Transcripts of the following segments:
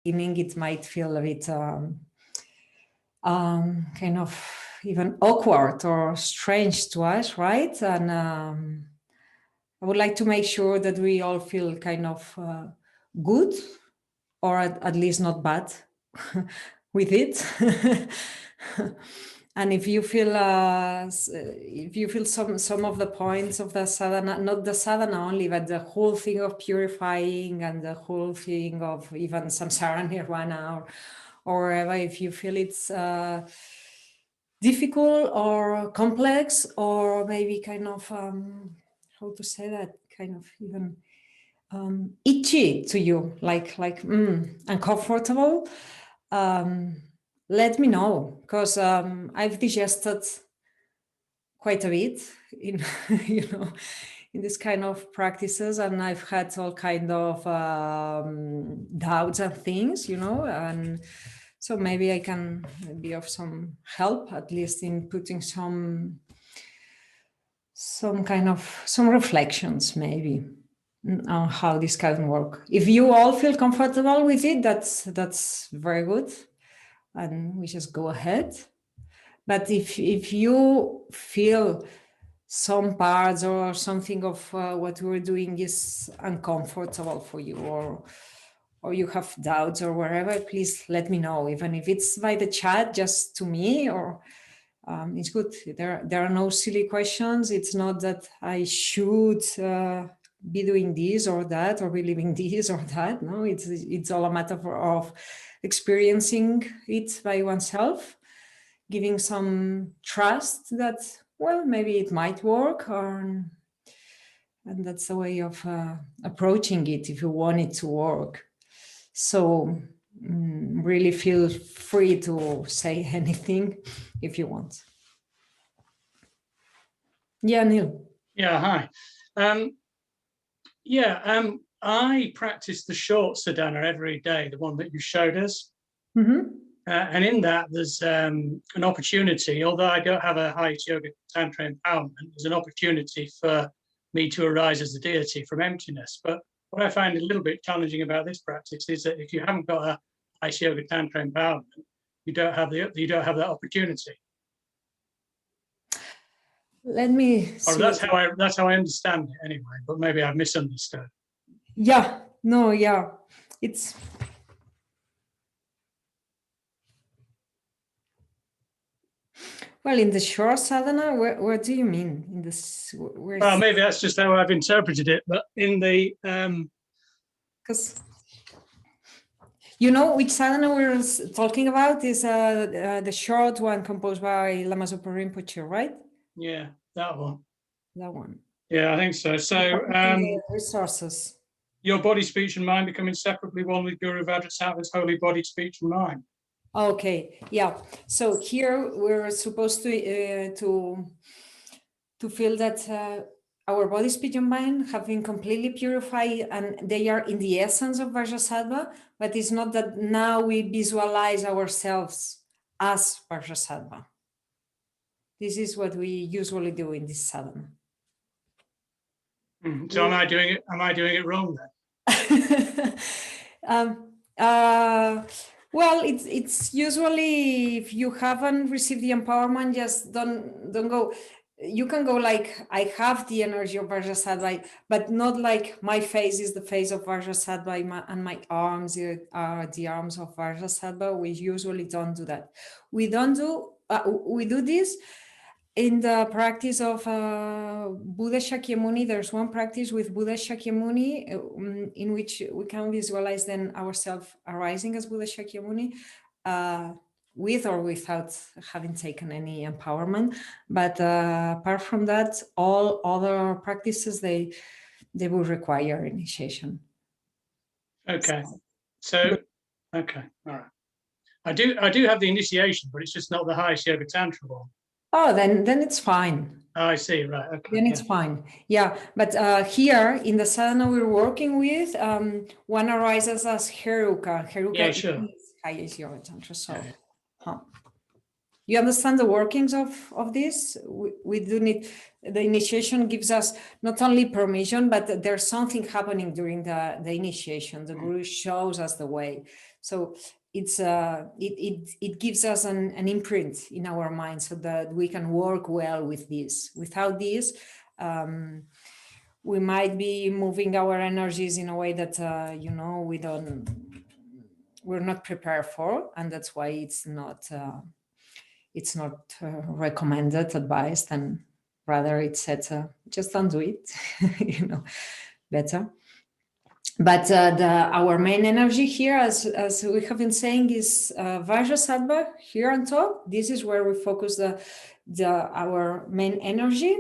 beginning, it might feel a bit kind of even awkward or strange to us, right? And I would like to make sure that we all feel kind of good, or at least not bad with it. And if you feel some of the points of the sadhana, not the sadhana only, but the whole thing of purifying and the whole thing of even samsara nirvana, or wherever, if you feel it's difficult or complex, or maybe kind of how to say that, kind of even itchy to you, like uncomfortable, let me know, because I've digested quite a bit in in this kind of practices, and I've had all kind of doubts and things, and so maybe I can be of some help, at least in putting some reflections maybe on how this can work. If you all feel comfortable with it, that's very good, and we just go ahead. But if you feel some parts or something of what we're doing is uncomfortable for you, or you have doubts or wherever, please let me know, even if it's by the chat, just to me, or it's good. There are no silly questions. It's not that I should be doing this or that, or believing this or that. No, it's all a matter of experiencing it by oneself, giving some trust that, well, maybe it might work, and that's the way of approaching it if you want it to work. So really feel free to say anything if you want. Yeah, Neil. Yeah, hi. I practice the short sadhana every day, the one that you showed us. Mm-hmm. And in that, there's an opportunity, although I don't have a highest yoga tantra empowerment, there's an opportunity for me to arise as a deity from emptiness. But what I find a little bit challenging about this practice is that if you haven't got a highest yoga tantra empowerment, you don't have that opportunity. Let me see. Or that's how I understand it anyway, but maybe I've misunderstood. Yeah, no, yeah. It's well, in the short sadhana, what do you mean? In this, well, maybe that's just how I've interpreted it, but in the because which sadhana we're talking about is the short one composed by Lama Rinpoche, right? Yeah, that one. That one. Yeah, I think so. So resources. Your body, speech, and mind become inseparably one with Guru Vajrasattva's holy body, speech, and mind. Okay, yeah. So here we're supposed to feel that our body, speech, and mind have been completely purified, and they are in the essence of Vajrasattva. But it's not that now we visualize ourselves as Vajrasattva. This is what we usually do in this sadhana. So am I doing it wrong then? Well, it's usually, if you haven't received the empowerment, just don't go. You can go like, I have the energy of Vajrasattva, but not like my face is the face of Vajrasattva and my arms are the arms of Vajrasattva. We usually don't do that. We do this in the practice of Buddha Shakyamuni. There's one practice with Buddha Shakyamuni in which we can visualize then ourselves arising as Buddha Shakyamuni, with or without having taken any empowerment. But apart from that, all other practices, they will require initiation. Okay. So, okay, all right. I do have the initiation, but it's just not the highest yoga tantra one. Oh, then it's fine. Oh, I see, right, okay. Then it's fine, yeah. But here in the sadhana we're working with, one arises as Heruka. Heruka yeah, sure. is highest yoga tantra, so You understand the workings of this? We do need, the initiation gives us not only permission, but there's something happening during the initiation. The Guru shows us the way. So it gives us an imprint in our mind so that we can work well with this. Without this, we might be moving our energies in a way that we're not prepared for, and that's why it's not recommended, advised, and rather it's said just don't do it, better. But our main energy here, as we have been saying, is Vajrasattva here on top. This is where we focus our main energy,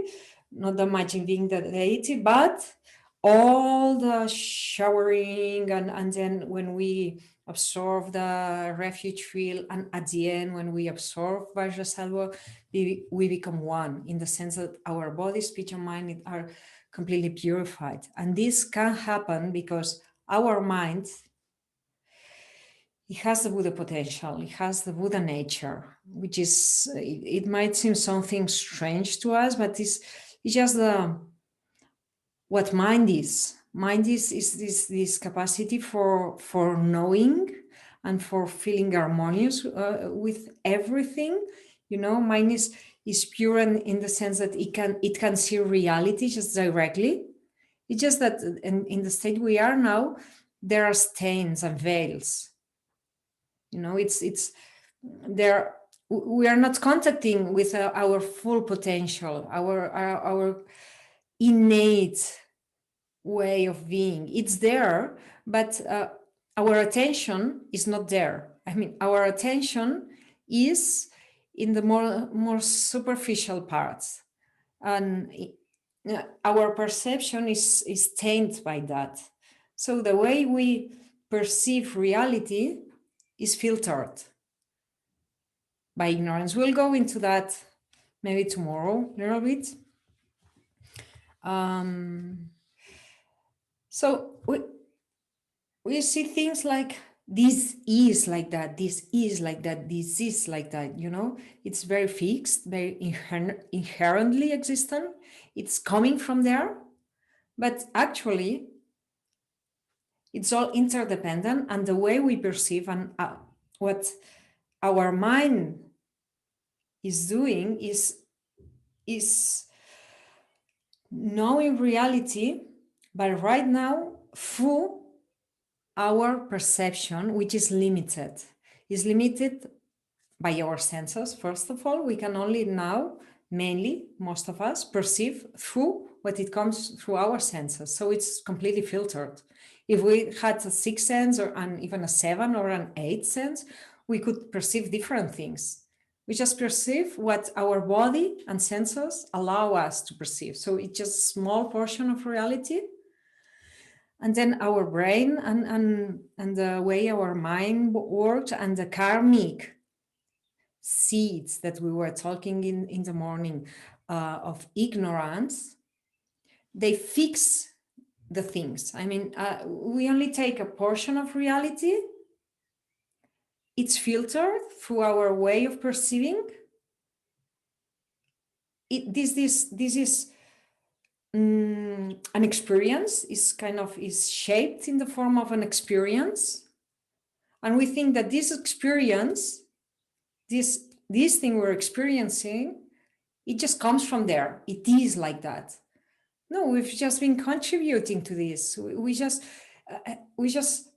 not the much in being the deity, but all the showering, and then when we absorb the refuge field, and at the end, when we absorb Vajrasattva, we become one, in the sense that our body, speech, and mind are completely purified. And this can happen because our mind, it has the Buddha potential, it has the Buddha nature, which is, it might seem something strange to us, but it's just what mind is. Mind is this capacity for knowing and for feeling harmonious with everything. Mind is pure in the sense that it can see reality just directly. It's just that in the state we are now, there are stains and veils. It's there. We are not contacting with our full potential, our innate way of being. It's there, but our attention is not there. Our attention is in the more superficial parts, and our perception is tainted by that. So the way we perceive reality is filtered by ignorance. We'll go into that maybe tomorrow a little bit. So we see things like this is like that, this is like that, this is like that, it's very fixed, very inherently existent. It's coming from there, but actually it's all interdependent, and the way we perceive and what our mind is doing is knowing reality, but right now through our perception, which is limited by our senses. First of all, we can only now, mainly, most of us, perceive through what it comes through our senses. So it's completely filtered. If we had a sixth sense or even a 7 or an 8th sense, we could perceive different things. We just perceive what our body and senses allow us to perceive. So it's just a small portion of reality. And then our brain and the way our mind works, and the karmic seeds that we were talking in the morning of ignorance, they fix the things. We only take a portion of reality. It's filtered through our way of perceiving. This is an experience, is shaped in the form of an experience, and we think that this experience, this thing we're experiencing, it just comes from there. It is like that. No, we've just been contributing to this. We just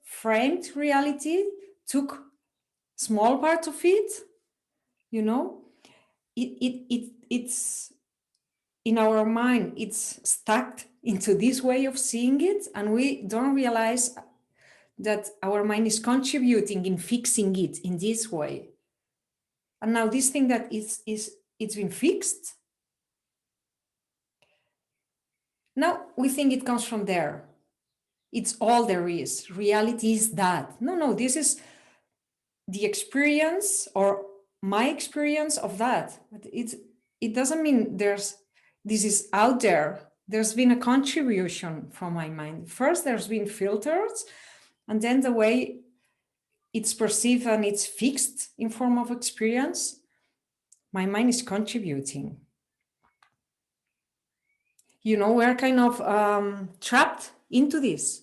framed reality, took small part of it. It's in our mind, it's stuck into this way of seeing it, and we don't realize that our mind is contributing in fixing it in this way. And now this thing that it's been fixed, now we think it comes from there. It's all there is. Reality is that. No, this is the experience or my experience of that. But it doesn't mean this is out there. There's been a contribution from my mind. First, there's been filters, and then the way it's perceived and it's fixed in form of experience, my mind is contributing. You know, we're kind of trapped into this.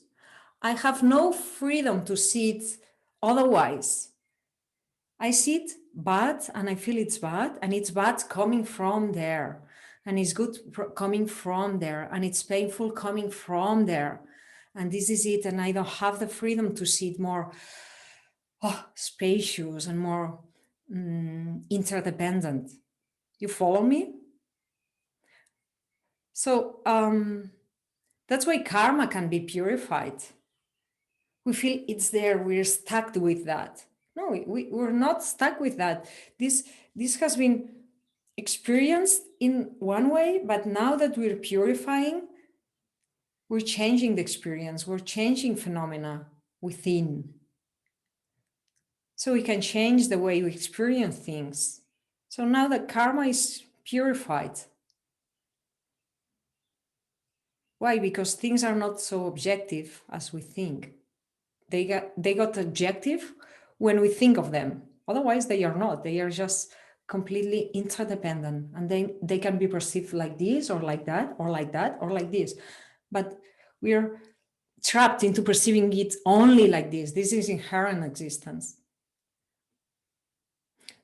I have no freedom to see it otherwise. I see it bad and I feel it's bad, and it's bad coming from there, and it's good coming from there, and it's painful coming from there. And this is it. And I don't have the freedom to see it more spacious and more interdependent. You follow me? So that's why karma can be purified. We feel it's there, we're stuck with that. No, we're not stuck with that. This has been experienced in one way, but now that we're purifying, we're changing the experience, we're changing phenomena within. So we can change the way we experience things. So now that karma is purified. Why? Because things are not so objective as we think. They got objective when we think of them. Otherwise, they are not. They are just completely interdependent, and they can be perceived like this or like that or like that or like this. But we're trapped into perceiving it only like this. This is inherent existence.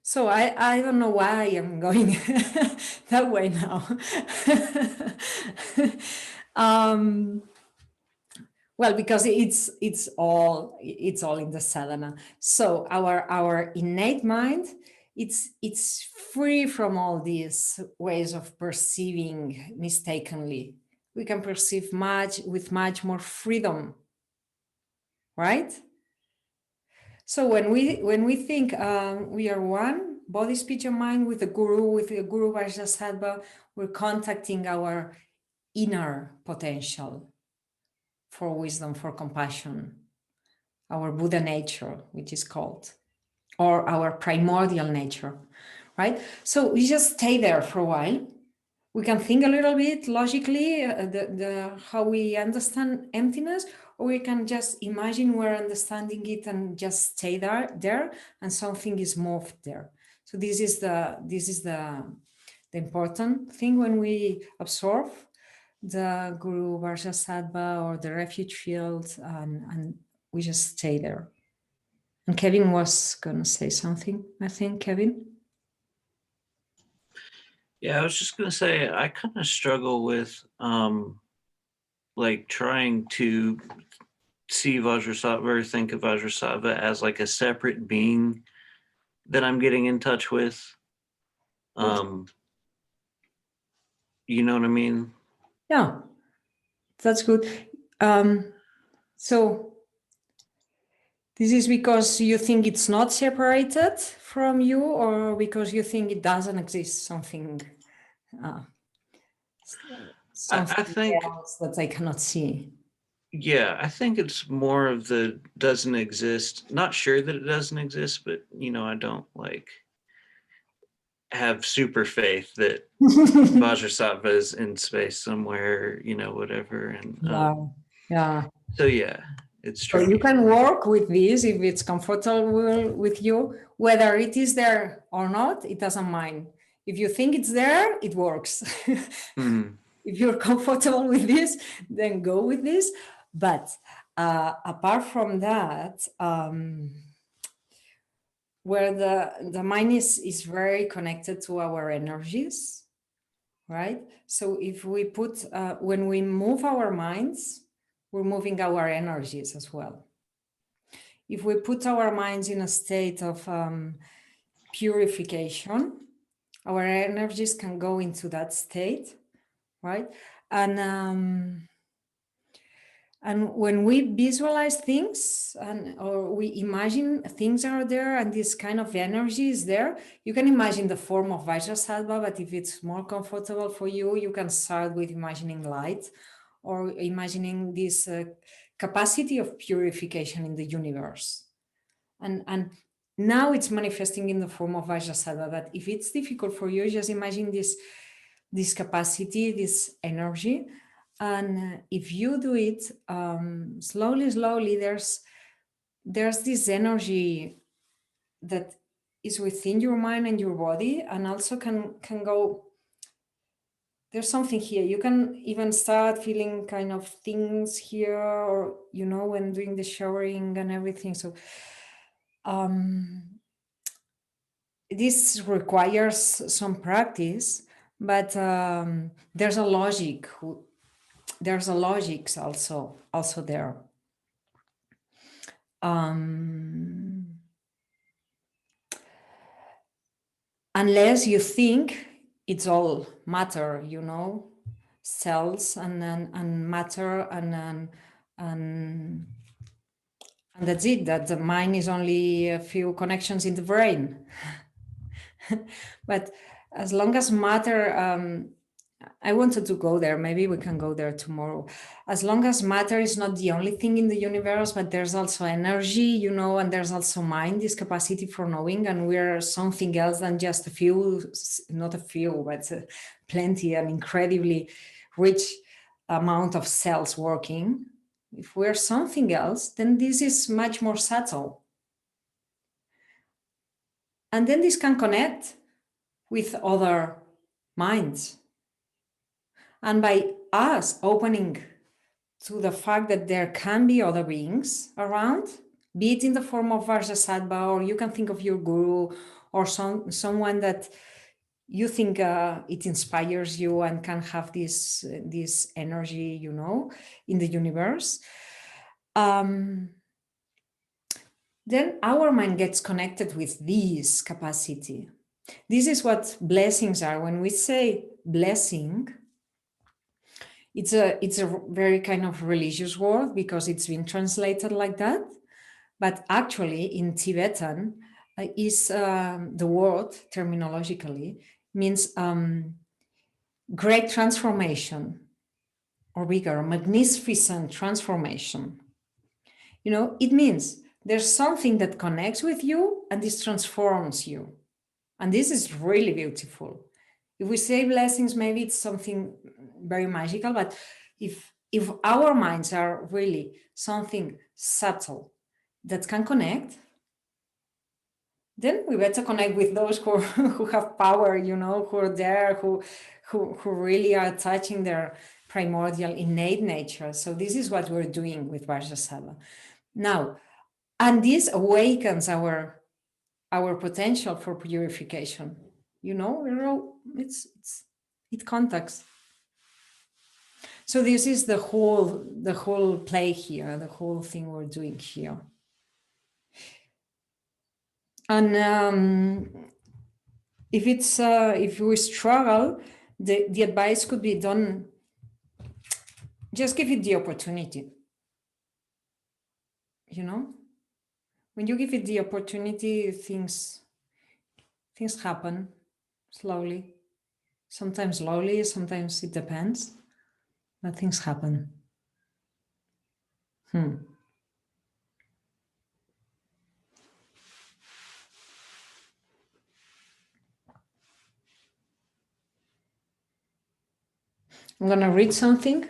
So I don't know why I'm going that way now. Well, because it's all in the sadhana. So our innate mind, it's free from all these ways of perceiving mistakenly. We can perceive with much more freedom, right? So when we think we are one, body, speech, and mind with the Guru Vajrasattva, we're contacting our inner potential for wisdom, for compassion, our Buddha nature, which is called, or our primordial nature, right? So we just stay there for a while. We can think a little bit logically, how we understand emptiness, or we can just imagine we're understanding it and just stay there, and something is moved there. So this is the important thing when we absorb the Guru Vajrasattva or the refuge field, and we just stay there. And Kevin was going to say something, I think, Kevin? Yeah, I was just going to say, I kind of struggle with like trying to see Vajrasattva or think of Vajrasattva as like a separate being that I'm getting in touch with. You know what I mean? Yeah, that's good. So this is because you think it's not separated from you, or because you think it doesn't exist, something I think else that I cannot see. Yeah, I think it's more of the doesn't exist. Not sure that it doesn't exist, but I don't like have super faith that Vajrasattva is in space somewhere, whatever. And yeah. So yeah, it's true. So you can work with this if it's comfortable with you, whether it is there or not, it doesn't mind. If you think it's there, it works. Mm-hmm. If you're comfortable with this, then go with this. But apart from that, where the mind is very connected to our energies, right? So if we put, when we move our minds, we're moving our energies as well. If we put our minds in a state of purification, our energies can go into that state, right? And when we visualize things or we imagine things are there and this kind of energy is there, you can imagine the form of Vajrasattva, but if it's more comfortable for you, you can start with imagining light or imagining this capacity of purification in the universe. And now it's manifesting in the form of Vajrasattva, but if it's difficult for you, just imagine this capacity, this energy. And if you do it slowly, there's this energy that is within your mind and your body, and also can go. There's something here. You can even start feeling kind of things here, or when doing the showering and everything. So this requires some practice, but there's a logic. There's a logic also there. Unless you think it's all matter, cells and matter and that's it, that the mind is only a few connections in the brain. But as long as matter, I wanted to go there, maybe we can go there tomorrow. As long as matter is not the only thing in the universe, but there's also energy, and there's also mind, this capacity for knowing, and we're something else than just a few, not a few, but plenty, an incredibly rich amount of cells working. If we're something else, then this is much more subtle. And then this can connect with other minds. And by us opening to the fact that there can be other beings around, be it in the form of Vajrasattva, or you can think of your guru, or someone that you think it inspires you and can have this energy, in the universe. Then our mind gets connected with this capacity. This is what blessings are. When we say blessing, it's a very kind of religious word because it's been translated like that. But actually in Tibetan is the word terminologically means great transformation, or bigger, magnificent transformation. It means there's something that connects with you and this transforms you. And this is really beautiful. If we say blessings, maybe it's something very magical, but if our minds are really something subtle that can connect, then we better connect with those who have power, who are there, who really are touching their primordial innate nature. So this is what we're doing with Vajrasattva. Now, and this awakens our potential for purification. It contacts. So this is the whole play here, the whole thing we're doing here. And if we struggle, the advice could be done. Just give it the opportunity. When you give it the opportunity, things happen slowly. Sometimes slowly, sometimes it depends, but things happen. I'm going to read something.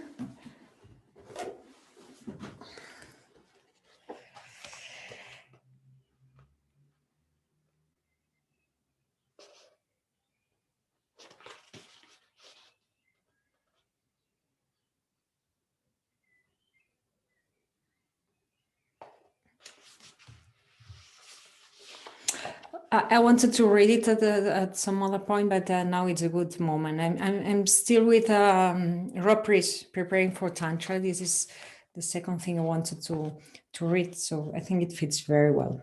I wanted to read it at some other point, but now it's a good moment. I'm still with Ropris, preparing for Tantra. This is the second thing I wanted to read, so I think it fits very well.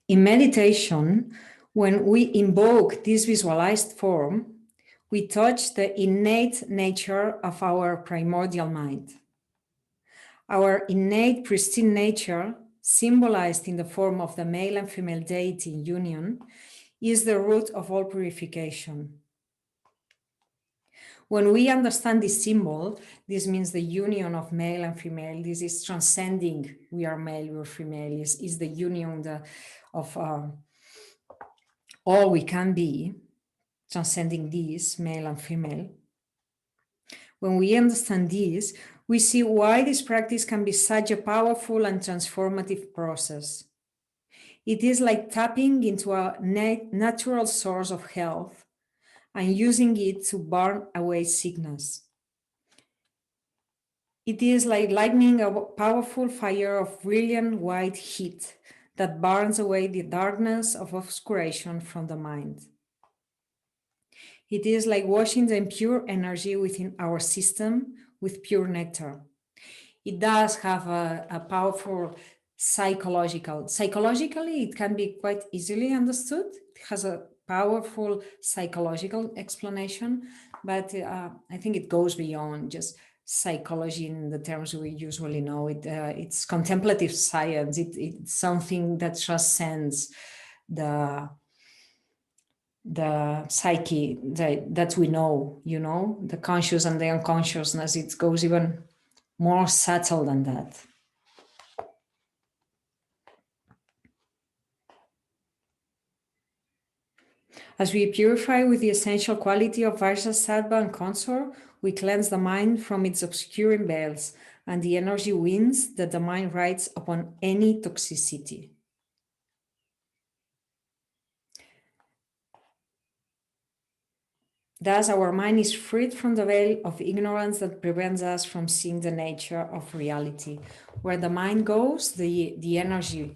In meditation, when we invoke this visualized form, we touch the innate nature of our primordial mind. Our innate pristine nature, symbolized in the form of the male and female deity union, is the root of all purification. When we understand this symbol, this means the union of male and female. This is transcending, we are male, we are female, is the union of all we can be, transcending this, male and female. When we understand this, we see why this practice can be such a powerful and transformative process. It is like tapping into a natural source of health and using it to burn away sickness. It is like lighting a powerful fire of brilliant white heat that burns away the darkness of obscuration from the mind. It is like washing the impure energy within our system with pure nectar. It does have a powerful psychologically, it can be quite easily understood. It has a powerful psychological explanation, but I think it goes beyond just psychology in the terms we usually know it. It's contemplative science. It's something that transcends the psyche that we know, the conscious and the unconsciousness. It goes even more subtle than that. As we purify with the essential quality of Vajrasattva and consort, we cleanse the mind from its obscuring veils and the energy winds that the mind rides upon any toxicity. Thus, our mind is freed from the veil of ignorance that prevents us from seeing the nature of reality. Where the mind goes, the energy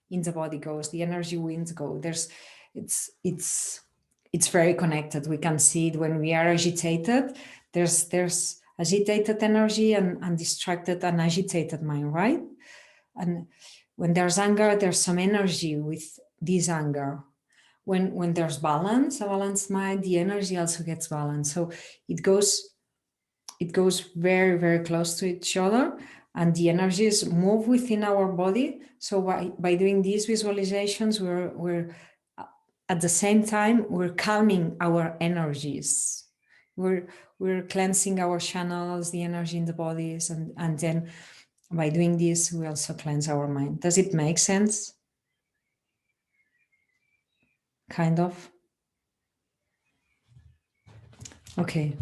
in the body goes, the energy winds go. It's very connected. We can see it when we are agitated. There's agitated energy and distracted and agitated mind, right? And when there's anger, there's some energy with this anger. When there's balance, a balanced mind, the energy also gets balanced. So it goes very, very close to each other, and the energies move within our body. So by doing these visualizations, we're at the same time we're calming our energies. We're cleansing our channels, the energy in the bodies, and then by doing this, we also cleanse our mind. Does it make sense? Kind of. Okay,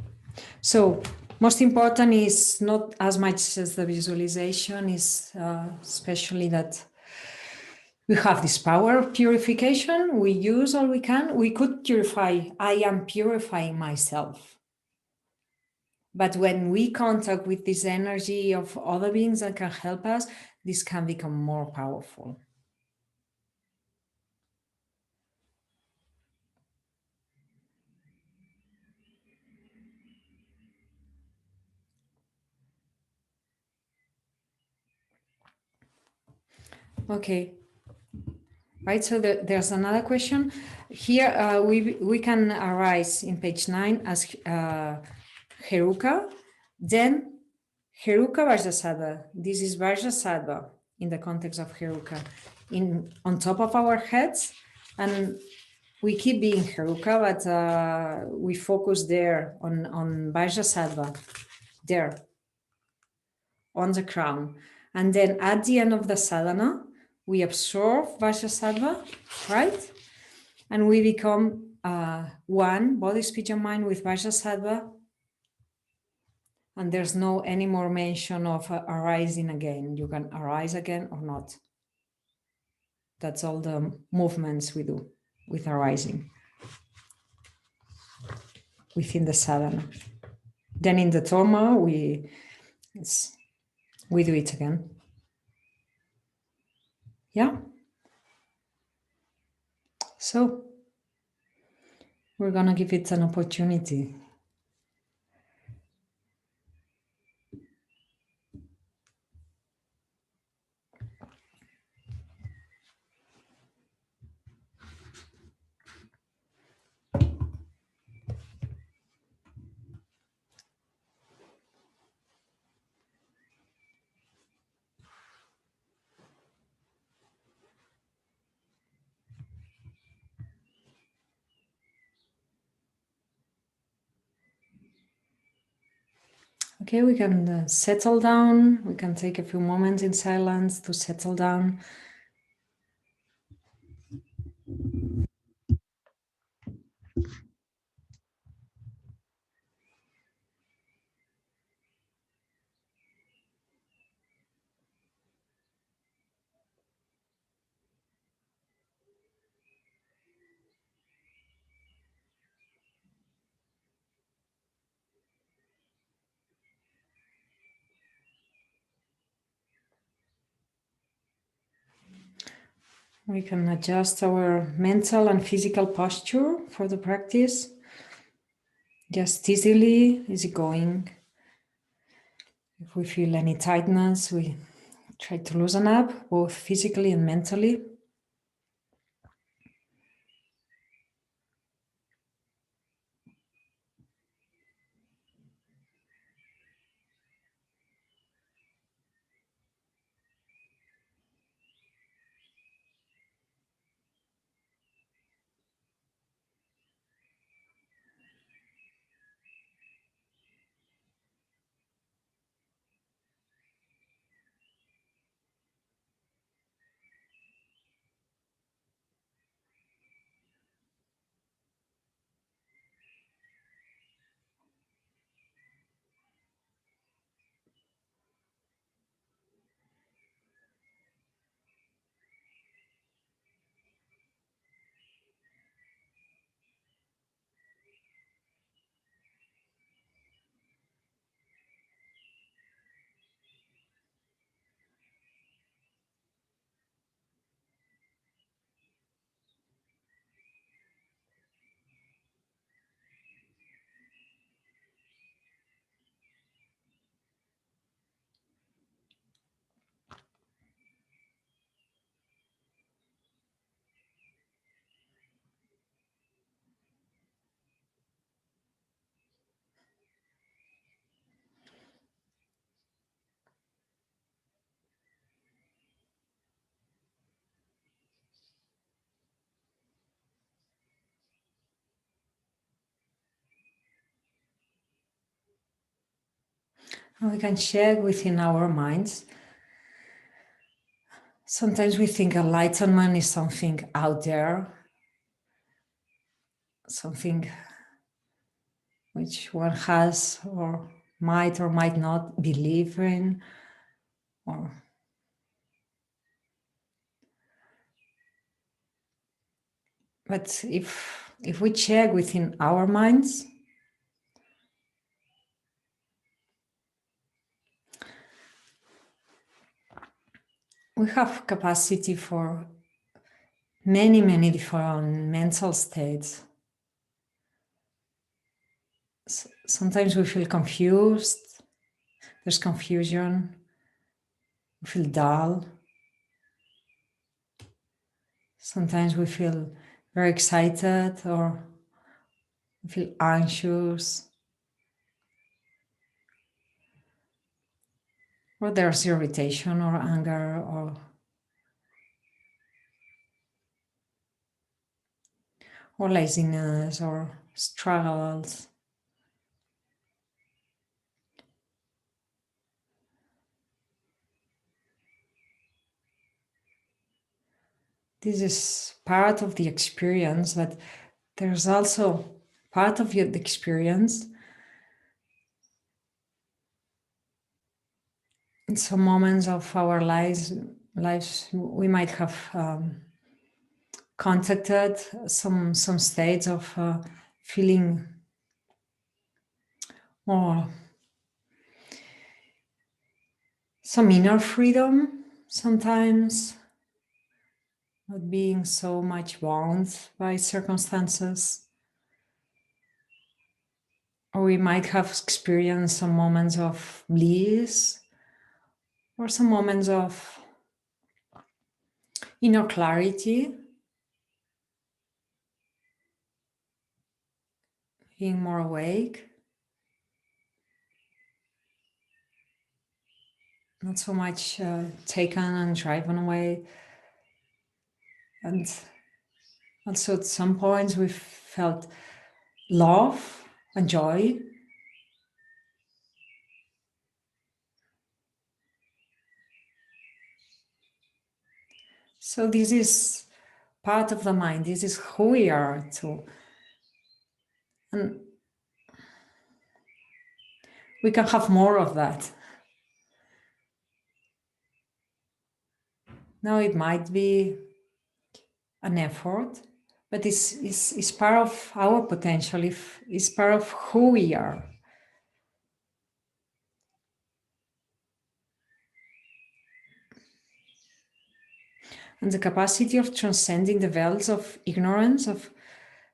so most important is not as much as the visualization, is especially that we have this power of purification. We use all we can. We could purify. I am purifying myself. But when we contact with this energy of other beings that can help us, this can become more powerful. Okay. Right, so there's another question. Here we can arise in page 9 as Heruka, then Heruka Vajrasattva. This is Vajrasattva in the context of Heruka, on top of our heads, and we keep being Heruka, but we focus there on Vajrasattva, there, on the crown. And then at the end of the sadhana, we absorb Vajrasattva, right? And we become one, body, speech, and mind with Vajrasattva. And there's no any more mention of arising again. You can arise again or not. That's all the movements we do with arising within the sadhana. Then in the Torma, we do it again. Yeah. So we're gonna give it an opportunity. Okay, we can settle down. We can take a few moments in silence to settle down. We can adjust our mental and physical posture for the practice. Just easy going. If we feel any tightness, we try to loosen up, both physically and mentally. And we can check within our minds. Sometimes we think enlightenment is something out there, something which one has or might not believe in, but if we check within our minds, we have capacity for many different mental states. Sometimes we feel confused, there's confusion, we feel dull. Sometimes we feel very excited or we feel anxious. Or there's irritation or anger or laziness or struggles. This is part of the experience, but there's also part of the experience. In some moments of our lives we might have contacted some states of feeling more some inner freedom sometimes, not being so much bound by circumstances. Or we might have experienced some moments of bliss or some moments of inner clarity, being more awake, not so much taken and driven away. And also at some points we felt love and joy. So this is part of the mind. This is who we are too. And we can have more of that. Now it might be an effort, but it's part of our potential, it's part of who we are. and the capacity of transcending the veils of ignorance, of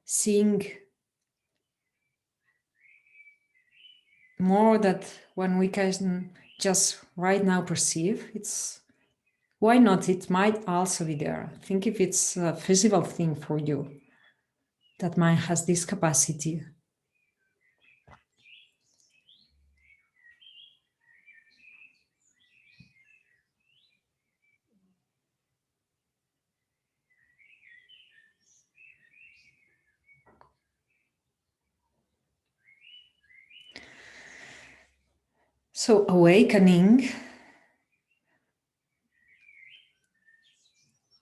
seeing more that when we can just right now perceive, it's why not? It might also be there. Think if it's a feasible thing for you, that mind has this capacity. So awakening,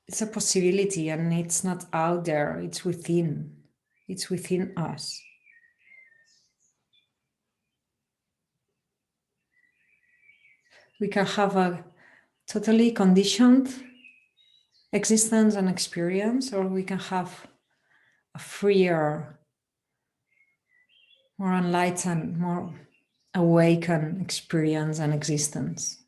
it's a possibility, and it's not out there, it's within. It's within us. We can have a totally conditioned existence and experience, or we can have a freer, more enlightened, more awakened experience and existence.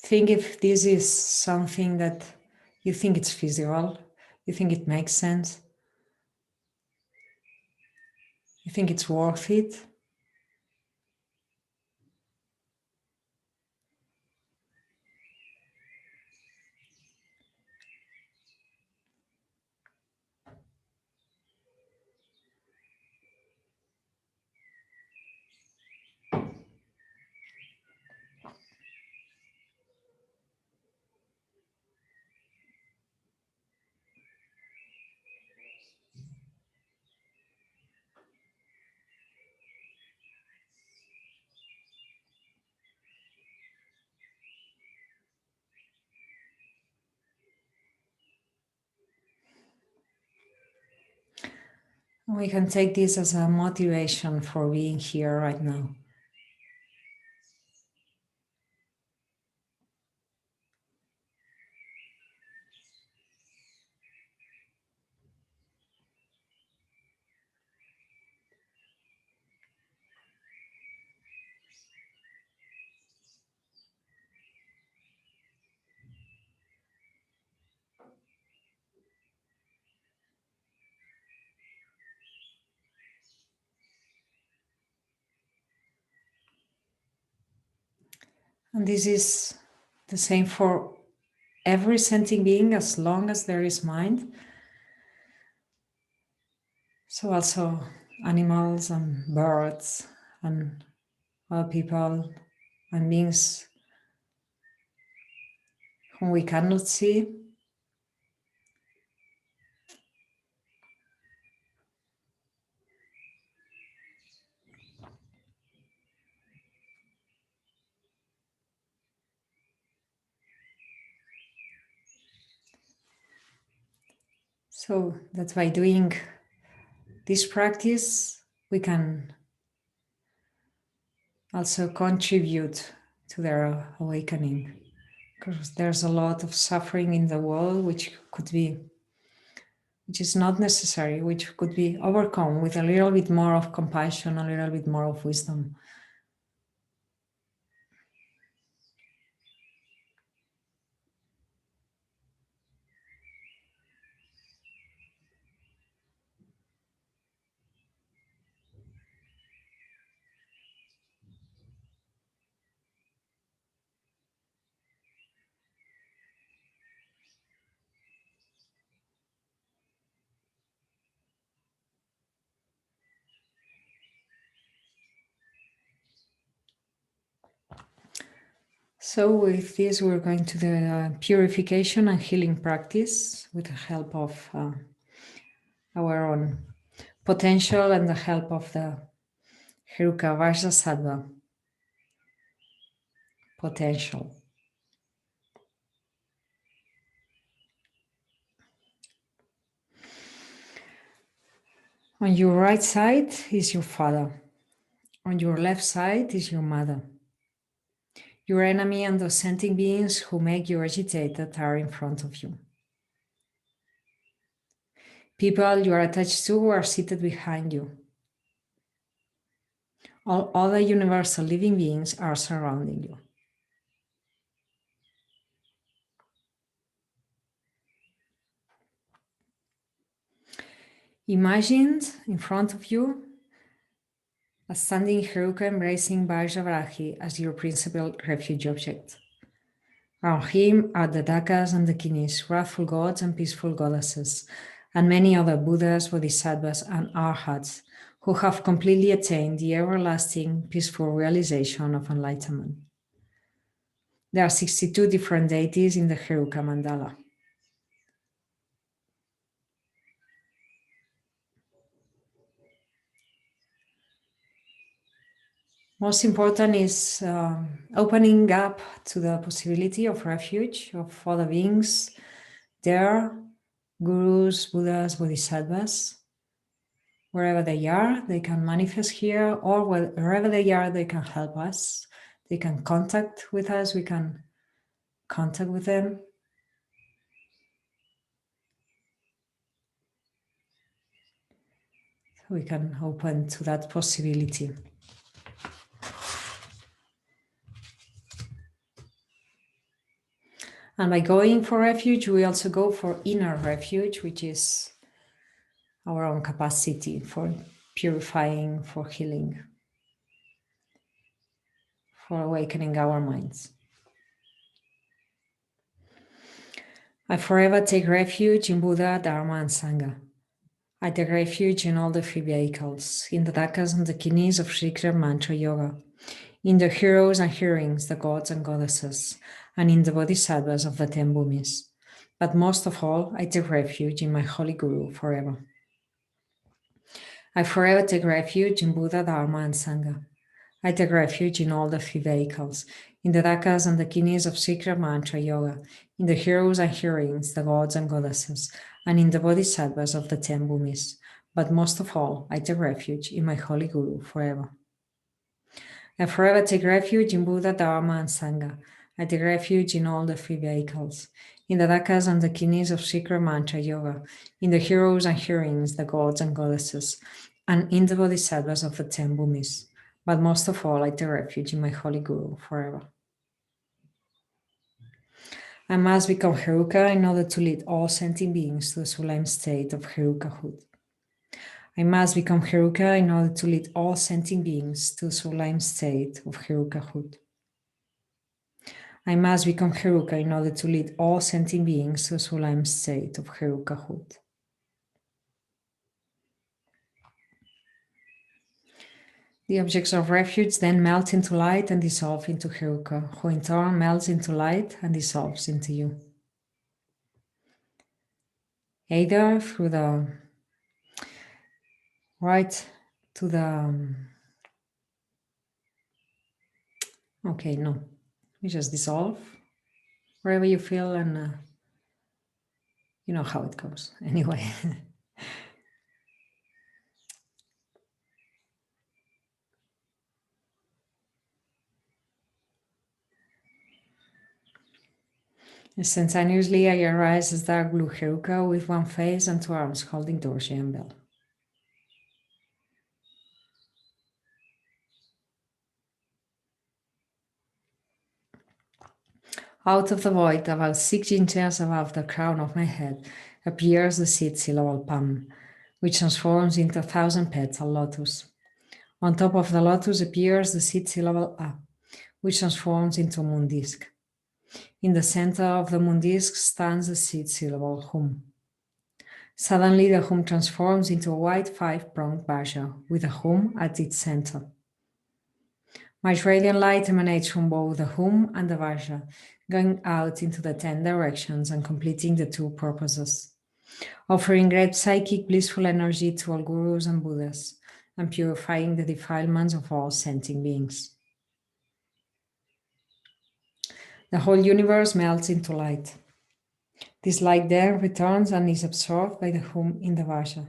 Think if this is something that you think it's feasible, you think it makes sense, you think it's worth it. We can take this as a motivation for being here right now. And this is the same for every sentient being as long as there is mind. So also animals and birds and other people and beings whom we cannot see. So that by doing this practice, we can also contribute to their awakening, because there's a lot of suffering in the world which is not necessary, which could be overcome with a little bit more of compassion, a little bit more of wisdom. So with this, we're going to the purification and healing practice with the help of our own potential and the help of the Heruka Vajrasattva potential. On your right side is your father. On your left side is your mother. Your enemy and those sentient beings who make you agitated are in front of you. People you are attached to are seated behind you. All other universal living beings are surrounding you. Imagine in front of you a standing Heruka embracing Vajrasattva as your principal refuge object. Around him are the Dakas and the Kinis, wrathful gods and peaceful goddesses, and many other Buddhas, Bodhisattvas, and Arhats who have completely attained the everlasting, peaceful realization of enlightenment. There are 62 different deities in the Heruka mandala. Most important is opening up to the possibility of refuge of other beings there, gurus, Buddhas, Bodhisattvas. Wherever they are, they can manifest here, or wherever they are, they can help us. They can contact with us, we can contact with them. So we can open to that possibility. And by going for refuge, we also go for inner refuge, which is our own capacity for purifying, for healing, for awakening our minds. I forever take refuge in Buddha, Dharma, and Sangha. I take refuge in all the three vehicles, in the Dakas and the Kinis of Shikra Mantra Yoga, in the heroes and heroines, the gods and goddesses, and in the Bodhisattvas of the 10 Bhumis. But most of all, I take refuge in my Holy Guru forever. I forever take refuge in Buddha, Dharma, and Sangha. I take refuge in all the three vehicles, in the Dakas and the Kinis of Secret Mantra Yoga, in the heroes and heroines, the gods and goddesses, and in the Bodhisattvas of the 10 Bhumis. But most of all, I take refuge in my Holy Guru forever. I forever take refuge in Buddha, Dharma, and Sangha. I take refuge in all the three vehicles, in the Dakas and the Kinis of Secret Mantra Yoga, in the heroes and heroines, the gods and goddesses, and in the Bodhisattvas of the 10 Bhumis. But most of all, I take refuge in my Holy Guru forever. I must become Heruka in order to lead all sentient beings to the sublime state of Herukahood. I must become Heruka in order to lead all sentient beings to the sublime state of Herukahood. I must become Heruka in order to lead all sentient beings to the sublime state of Herukahood. The objects of refuge then melt into light and dissolve into Heruka, who in turn melts into light and dissolves into you. Either through the right to the okay, no, we just dissolve wherever you feel, and you know how it goes anyway. Instantaneously, I arise as dark blue Heruka with one face and two arms holding Dorje and bell. Out of the void, about 6 inches above the crown of my head, appears the seed syllable Pam, which transforms into 1,000-petal lotus. On top of the lotus appears the seed syllable A, which transforms into a moon disk. In the center of the moon disk stands the seed syllable Hum. Suddenly, the Hum transforms into a white 5-pronged Vajra with a Hum at its center. My radiant light emanates from both the Hum and the Vajra, going out into the 10 directions and completing the 2 purposes, offering great psychic blissful energy to all gurus and Buddhas, and purifying the defilements of all sentient beings. The whole universe melts into light. This light then returns and is absorbed by the Hum in the Vajra.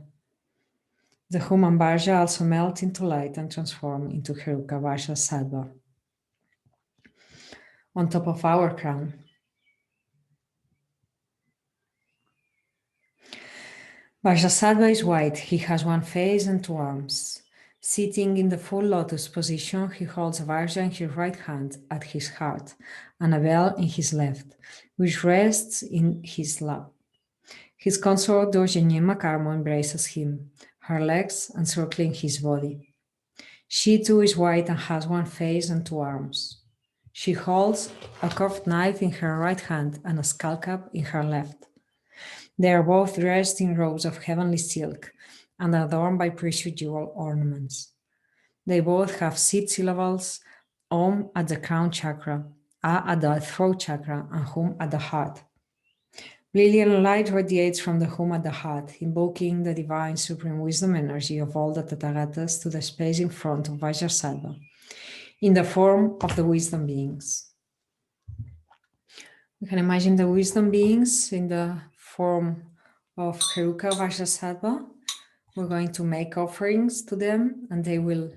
The Hum and Vajra also melt into light and transform into Heruka Vajrasattva on top of our crown. Vajrasattva is white. He has one face and 2 arms. Sitting in the full lotus position, he holds a Vajra in his right hand at his heart and a bell in his left, which rests in his lap. His consort Dorje Nyima Karmo embraces him, her legs encircling his body. She too is white and has one face and two arms. She holds a curved knife in her right hand and a skull cap in her left. They are both dressed in robes of heavenly silk and adorned by precious jewel ornaments. They both have seed syllables, Om at the crown chakra, A at the throat chakra, and Hum at the heart. Brilliant light radiates from the Hum at the heart, invoking the divine supreme wisdom energy of all the Tathagatas to the space in front of Vajrasattva, in the form of the wisdom beings. We can imagine the wisdom beings in the form of Heruka Vajrasattva. We're going to make offerings to them and they will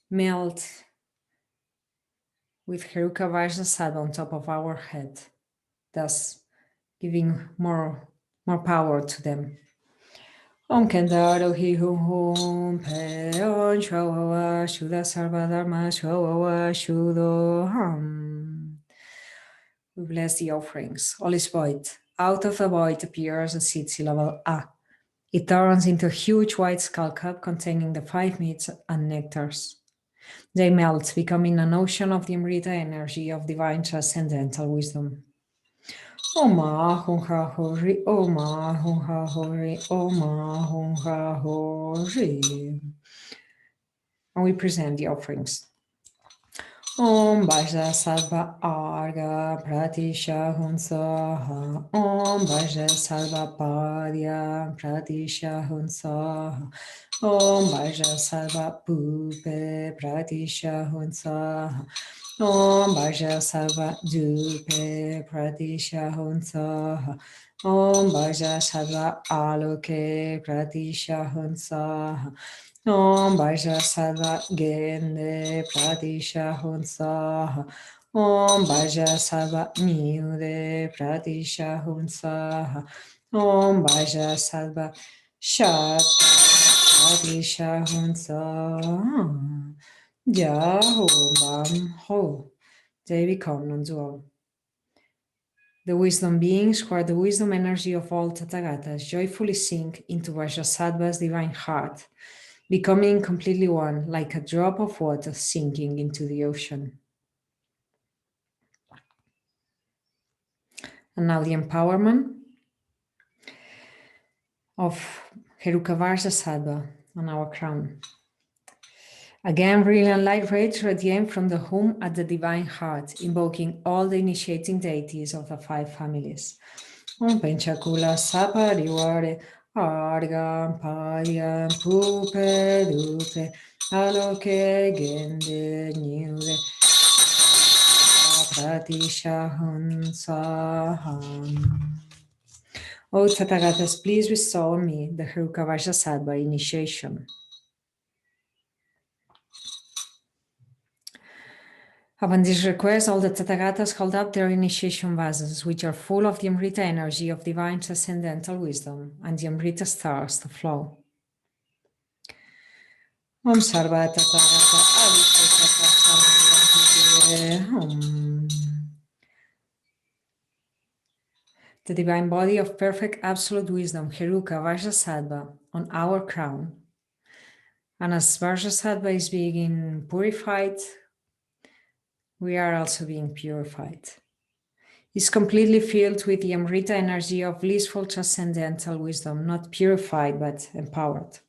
melt with Heruka Vajrasattva on top of our head, thus giving more power to them. Om Kendaro Hi Hum Pe On Shwawa Shuddha Sarva Dharma Shwawa Shuddho Ham. We bless the offerings. All is void. Out of the void appears a seed syllable A. It turns into a huge white skull cup containing the 5 meats and nectars. They melt, becoming an ocean of the Amrita energy of divine transcendental wisdom. Oma Hum Ha Hori, Oma Hum Ha Hori, Oma Hum Ha Hori. And we present the offerings. Om Vajrasattva Arga Pratisha Hunsaha. Om Vajrasattva Padya Pratisha Hunsaha. Om Vajrasattva Pupe Pratisha Hunsaha. Om Vajrasattva Dupe Pratisha Hunsaha. Om Vajrasattva Aloke Pratisha Hunsaha. Om Vajrasattva Gende Pratisha Hunsaha. Om Vajrasattva Nyude Pratisha Hunsaha. Om Vajrasattva Shata Pratisha Hunsaha. Jaho Bam Ho. They become non-dual. The wisdom beings, who are the wisdom energy of all Tathagatas, joyfully sink into Vajrasattva's divine heart, becoming completely one, like a drop of water sinking into the ocean. And now the empowerment of Heruka Vajrasattva on our crown. Again, brilliant light rays radiate from the Hum at the divine heart, invoking all the initiating deities of the 5 families. Om Penchakula Sapariware Argam Payam Pupe Dupe Aloke Gende Nyude Pratisha Hunsaham. O Tathagatas, please bestow on me the Heruka Vajrasattva initiation. Upon this request, all the Tathagatas hold up their initiation vases, which are full of the Amrita energy of divine transcendental wisdom and the Amrita stars to flow. Om Sarva Tathagata Om. The divine body of perfect absolute wisdom, Heruka Vajrasattva, on our crown. And as Vajrasattva is being purified, we are also being purified. It's completely filled with the Amrita energy of blissful transcendental wisdom, not purified, but empowered.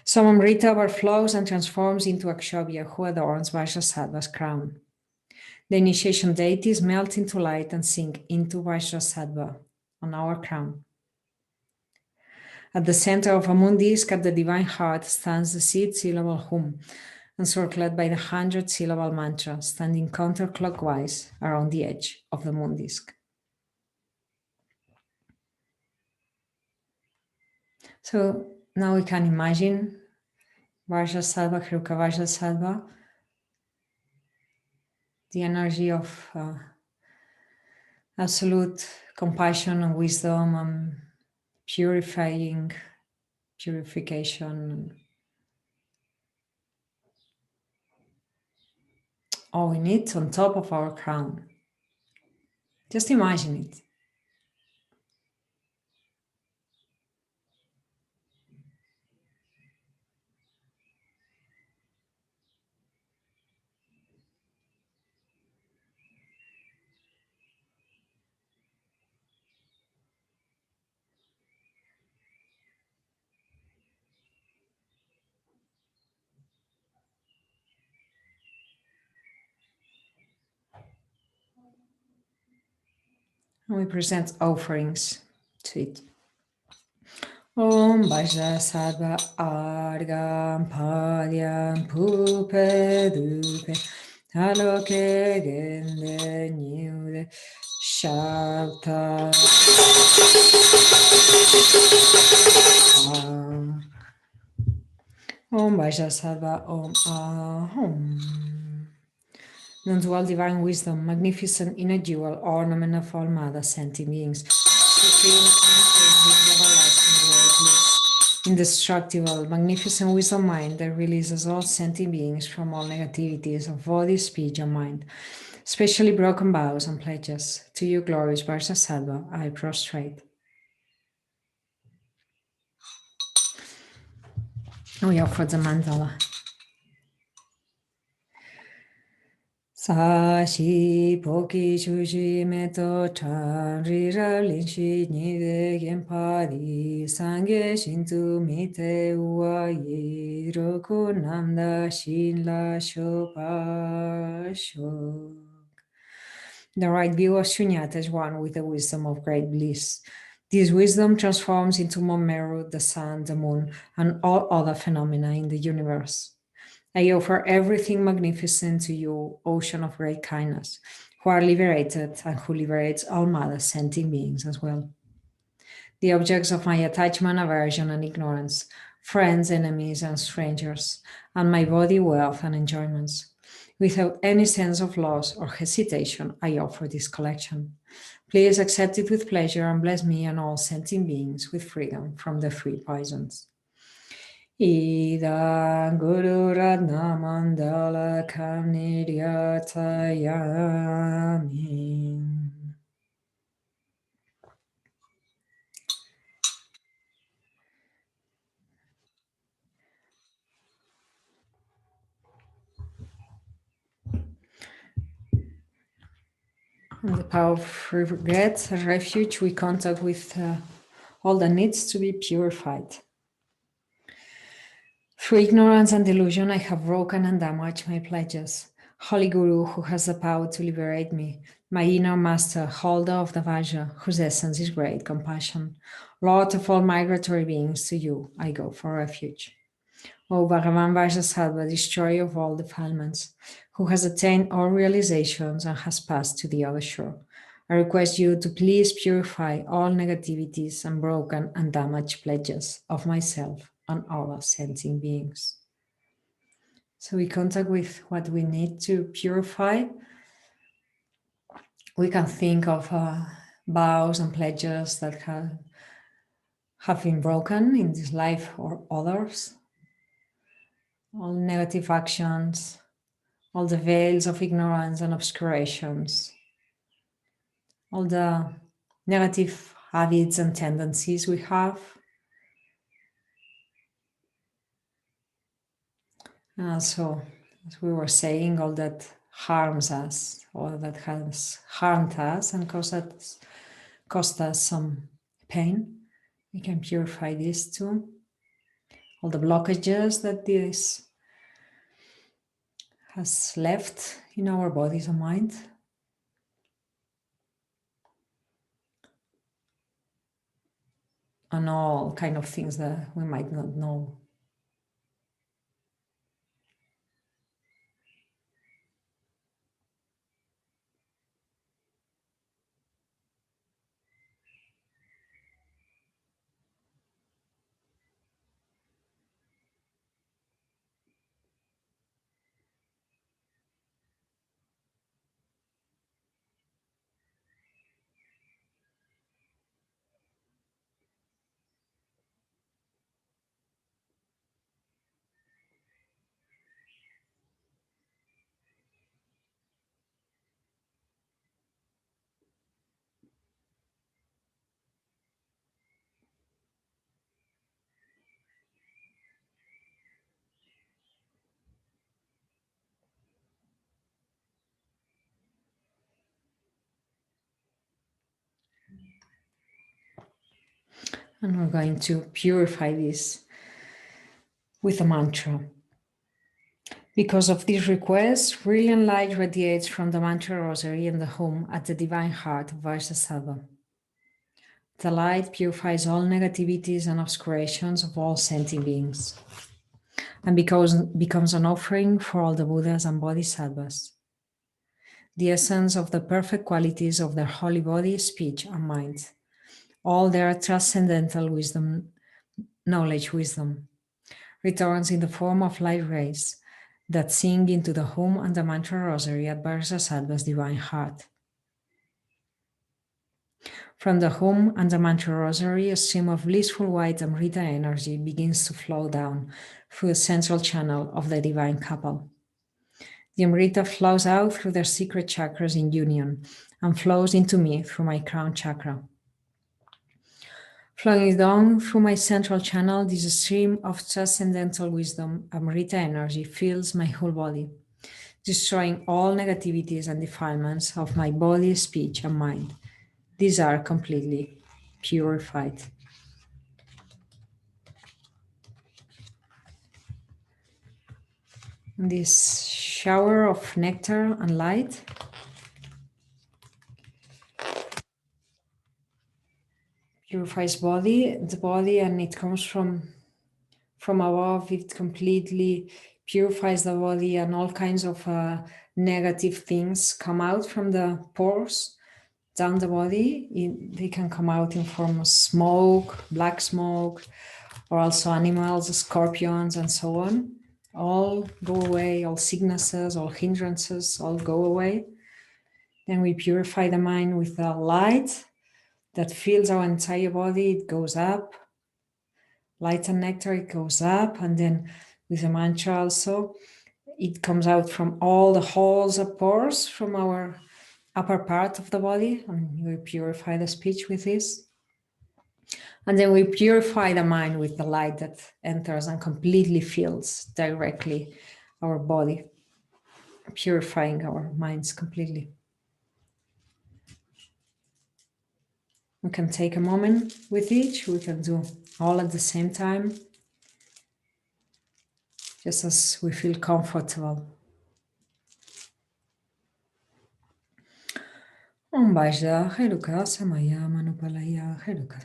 Some Amrita overflows and transforms into Akshobhya, who adorns Vajrasattva's crown. The initiation deities melt into light and sink into Vajrasattva on our crown. At the center of a moon disk at the divine heart stands the seed syllable Hum, encircled by the 100-syllable mantra, standing counterclockwise around the edge of the moon disk. So now we can imagine Vajrasattva, Heruka Vajrasattva, the energy of absolute compassion and wisdom and purification, owing it on top of our crown. Just imagine it. And we present offerings to it. Om Vajrasattva Argam Padyam Pupe Dupe Aloke Gende Nude Shalta Om Vajrasattva Om Ahom. Known to all divine wisdom, magnificent inner jewel, ornament of all mother sentient beings, indestructible, magnificent wisdom mind that releases all sentient beings from all negativities of body, speech, and mind, especially broken vows and pledges. To you, glorious Vajrasattva, I prostrate. We offer the mandala. Sashi poki shushi meto chan rira linshi nide genpadi sange shintu mite uwa ye roku namda shinla shopa shok. The right view of Shunyata is one with the wisdom of great bliss. This wisdom transforms into Momeru, the sun, the moon, and all other phenomena in the universe. I offer everything magnificent to you, ocean of great kindness, who are liberated and who liberates all mother sentient beings as well. The objects of my attachment, aversion, and ignorance, friends, enemies, and strangers, and my body, wealth, and enjoyments. Without any sense of loss or hesitation, I offer this collection. Please accept it with pleasure and bless me and all sentient beings with freedom from the three poisons. Ida Guru Radna Mandala Kamniryatayami. And the power of regret, refuge, we contact with all that needs to be purified. Through ignorance and delusion, I have broken and damaged my pledges. Holy Guru, who has the power to liberate me, my inner master, holder of the Vajra, whose essence is great compassion, Lord of all migratory beings, to you I go for refuge. O Bhagavan Vajrasattva, destroyer of all defilements, who has attained all realizations and has passed to the other shore, I request you to please purify all negativities and broken and damaged pledges of myself and other sentient beings. So we contact with what we need to purify. We can think of vows and pledges that have been broken in this life or others. All negative actions, all the veils of ignorance and obscurations, all the negative habits and tendencies we have. And also, as we were saying, all that harms us, all that has harmed us and caused us some pain. We can purify this too. All the blockages that this has left in our bodies and mind. And all kind of things that we might not know. And we're going to purify this with a mantra. Because of this request, brilliant light radiates from the mantra rosary in the home at the divine heart of Vajrasattva. The light purifies all negativities and obscurations of all sentient beings and becomes an offering for all the Buddhas and Bodhisattvas. The essence of the perfect qualities of their holy body, speech, and mind, all their transcendental wisdom, knowledge, wisdom, returns in the form of light rays that sing into the home and the mantra rosary at Vajrasattva's divine heart. From the home and the mantra rosary, a stream of blissful white Amrita energy begins to flow down through the central channel of the divine couple. The Amrita flows out through their secret chakras in union and flows into me through my crown chakra. Flowing down through my central channel, this stream of transcendental wisdom, Amrita energy, fills my whole body, destroying all negativities and defilements of my body, speech, and mind. These are completely purified. This shower of nectar and light purifies the body, and it comes from above. It completely purifies the body, and all kinds of negative things come out from the pores down the body. They can come out in form of smoke, black smoke, or also animals, scorpions, and so on. All go away, all sicknesses, all hindrances, all go away. Then we purify the mind with the light that fills our entire body. It goes up. Light and nectar, it goes up. And then with the mantra also, it comes out from all the holes of pores from our upper part of the body. And we purify the speech with this. And then we purify the mind with the light that enters and completely fills directly our body, purifying our minds completely. We can take a moment with each. We can do all at the same time, just as we feel comfortable. Om Bajda, Heruka, Samaya, Manupalaya, Heruka.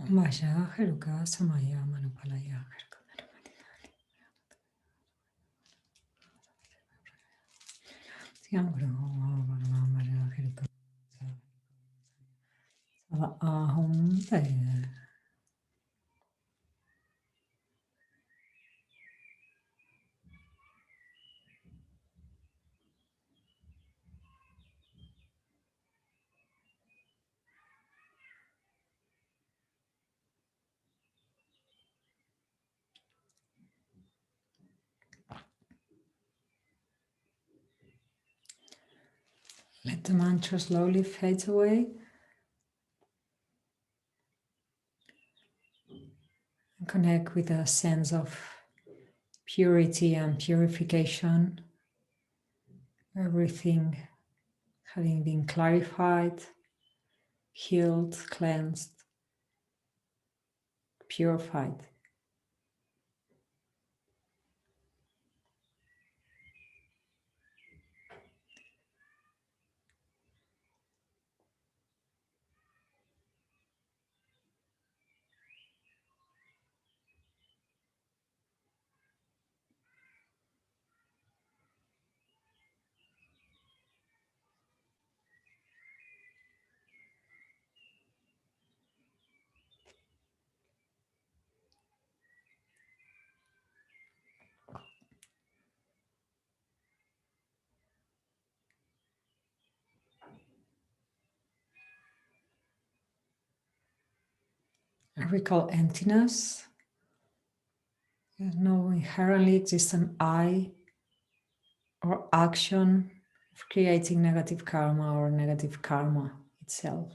Vaya, Heruka, Samaya, Manupalaya, Let the mantra slowly fade away. And connect with a sense of purity and purification. Everything having been clarified, healed, cleansed, purified. And recall emptiness. There's no inherently existent I or action of creating negative karma or negative karma itself.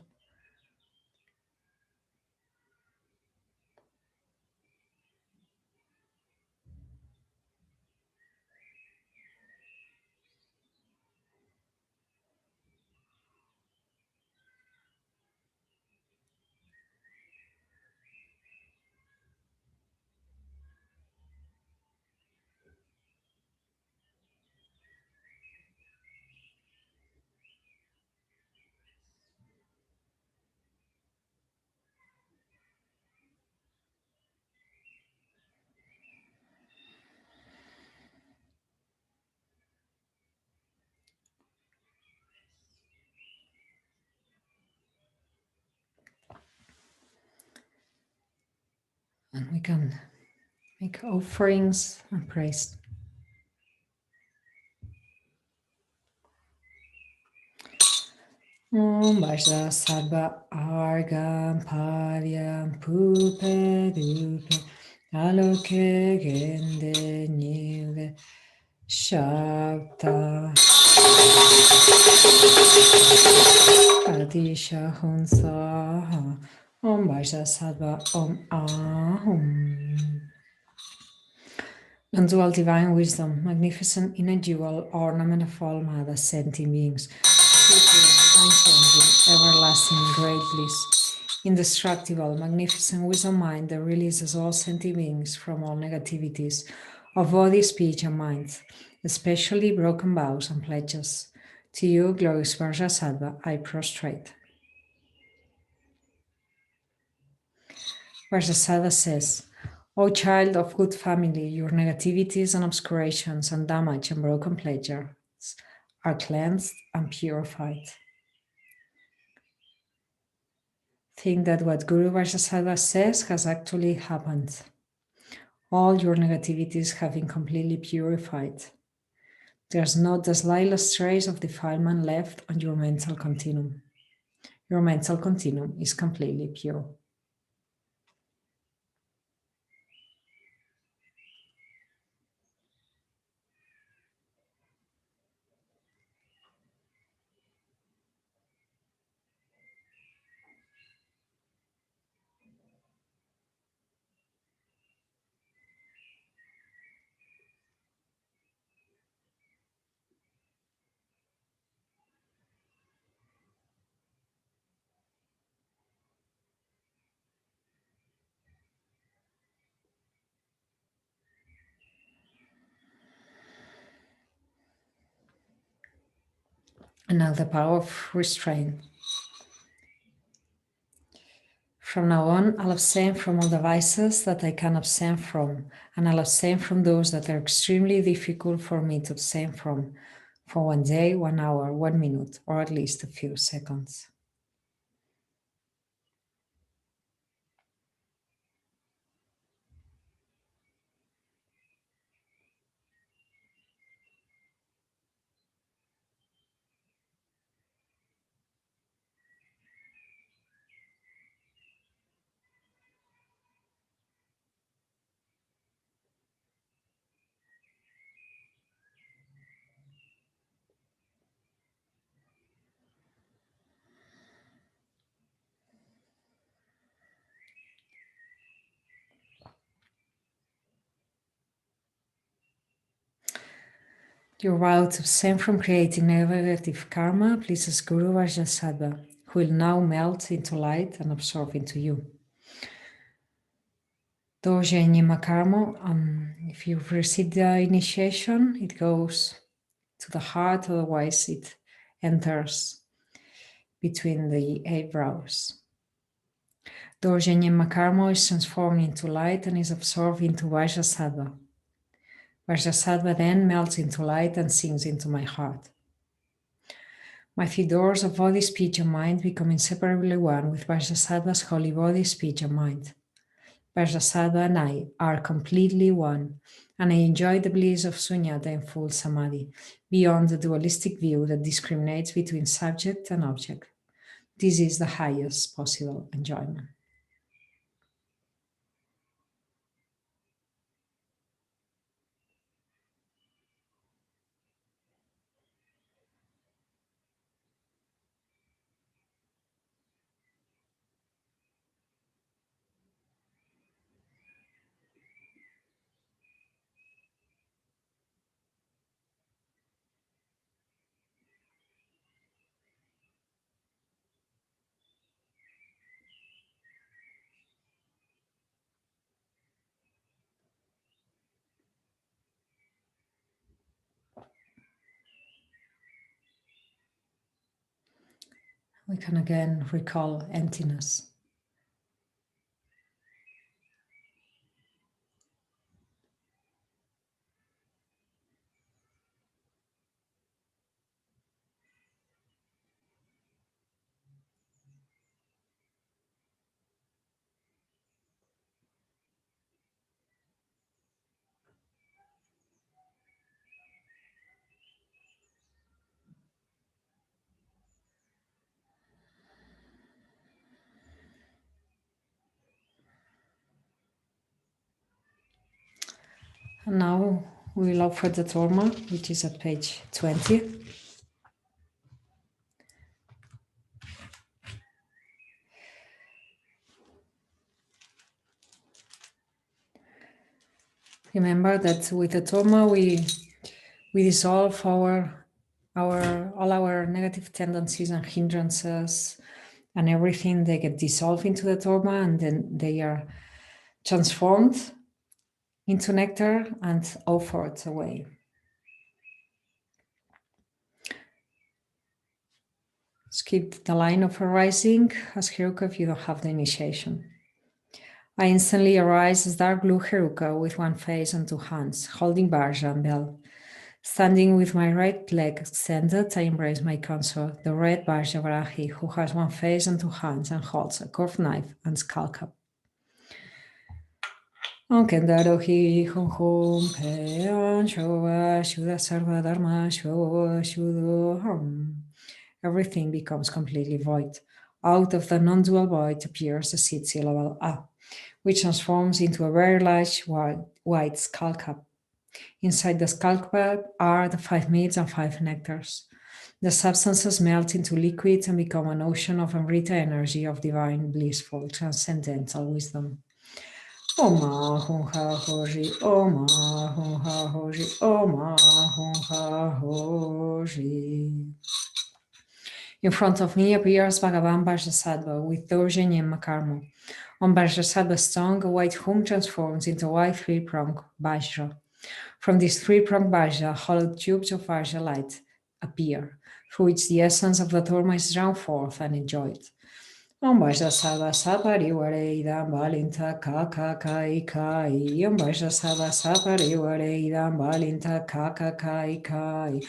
And we can make offerings and praise. Om Vajrasattva Argam Paryam Pupe Dupe Aloke Gende Nive Shakta Adisha Hunsa Om Vajrasattva Om Ahum. Non-dual divine wisdom, magnificent inner jewel, ornament of all mother sentient beings, unchanging, everlasting, great bliss, indestructible, magnificent wisdom mind that releases all sentient beings from all negativities of body, speech, and mind, especially broken vows and pledges. To you, glorious Vajrasattva, I prostrate. Vajrasattva says, O child of good family, your negativities and obscurations and damage and broken pleasures are cleansed and purified. Think that what Guru Vajrasattva says has actually happened. All your negativities have been completely purified. There's not the slightest trace of defilement left on your mental continuum. Your mental continuum is completely pure. And now the power of restraint. From now on, I'll abstain from all the vices that I can abstain from, and I'll abstain from those that are extremely difficult for me to abstain from, for 1 day, 1 hour, 1 minute, or at least a few seconds. Your vow to abstain from creating negative karma pleases Guru Vajrasattva, who will now melt into light and absorb into you. Doja Nyima Karma, if you've received the initiation, it goes to the heart, otherwise it enters between the eyebrows. Doja Nyima Karma is transformed into light and is absorbed into Vajrasattva. Vajrasattva then melts into light and sinks into my heart. My 3 doors of body, speech, and mind become inseparably one with Vajrasattva's holy body, speech, and mind. Vajrasattva and I are completely one, and I enjoy the bliss of sunyata in full samadhi, beyond the dualistic view that discriminates between subject and object. This is the highest possible enjoyment. We can again recall emptiness. And now we will offer the Torma, which is at page 20. Remember that with the Torma we dissolve all our negative tendencies and hindrances and everything. They get dissolved into the Torma, and then they are transformed into nectar and offered away. Skip the line of arising as Heruka if you don't have the initiation. I instantly arise as dark blue Heruka with 1 face and 2 hands, holding Bharja and bell. Standing with my right leg extended, I embrace my consort, the red Bharja Varahi, who has 1 face and 2 hands and holds a curved knife and skull cap. Ankendarohi hum hum peyan shova shuddha sarva dharma shova shuddho hum. Everything becomes completely void. Out of the non-dual void appears the seed syllable A, which transforms into a very large white skull cap. Inside the skull cap are the 5 meads and 5 nectars. The substances melt into liquids and become an ocean of Amrita energy of divine, blissful, transcendental wisdom. Oma hum ha hoji, Oma hum ha hoji, Oma hum ha hoji. In front of me appears Bhagavan Vajrasattva with Doja Nyema Karma. On Vajrasattva's tongue, a white hum transforms into a white 3-pronged Vajra. From these 3-pronged Vajra, hollow tubes of Vajra light appear, through which the essence of the Dharma is drawn forth and enjoyed. Om Vajrasattva Sapariware Idam Balinta Kaka Kai Kai. Om Vajrasattva Sapariware Idam Balinta Kaka Kai Kai.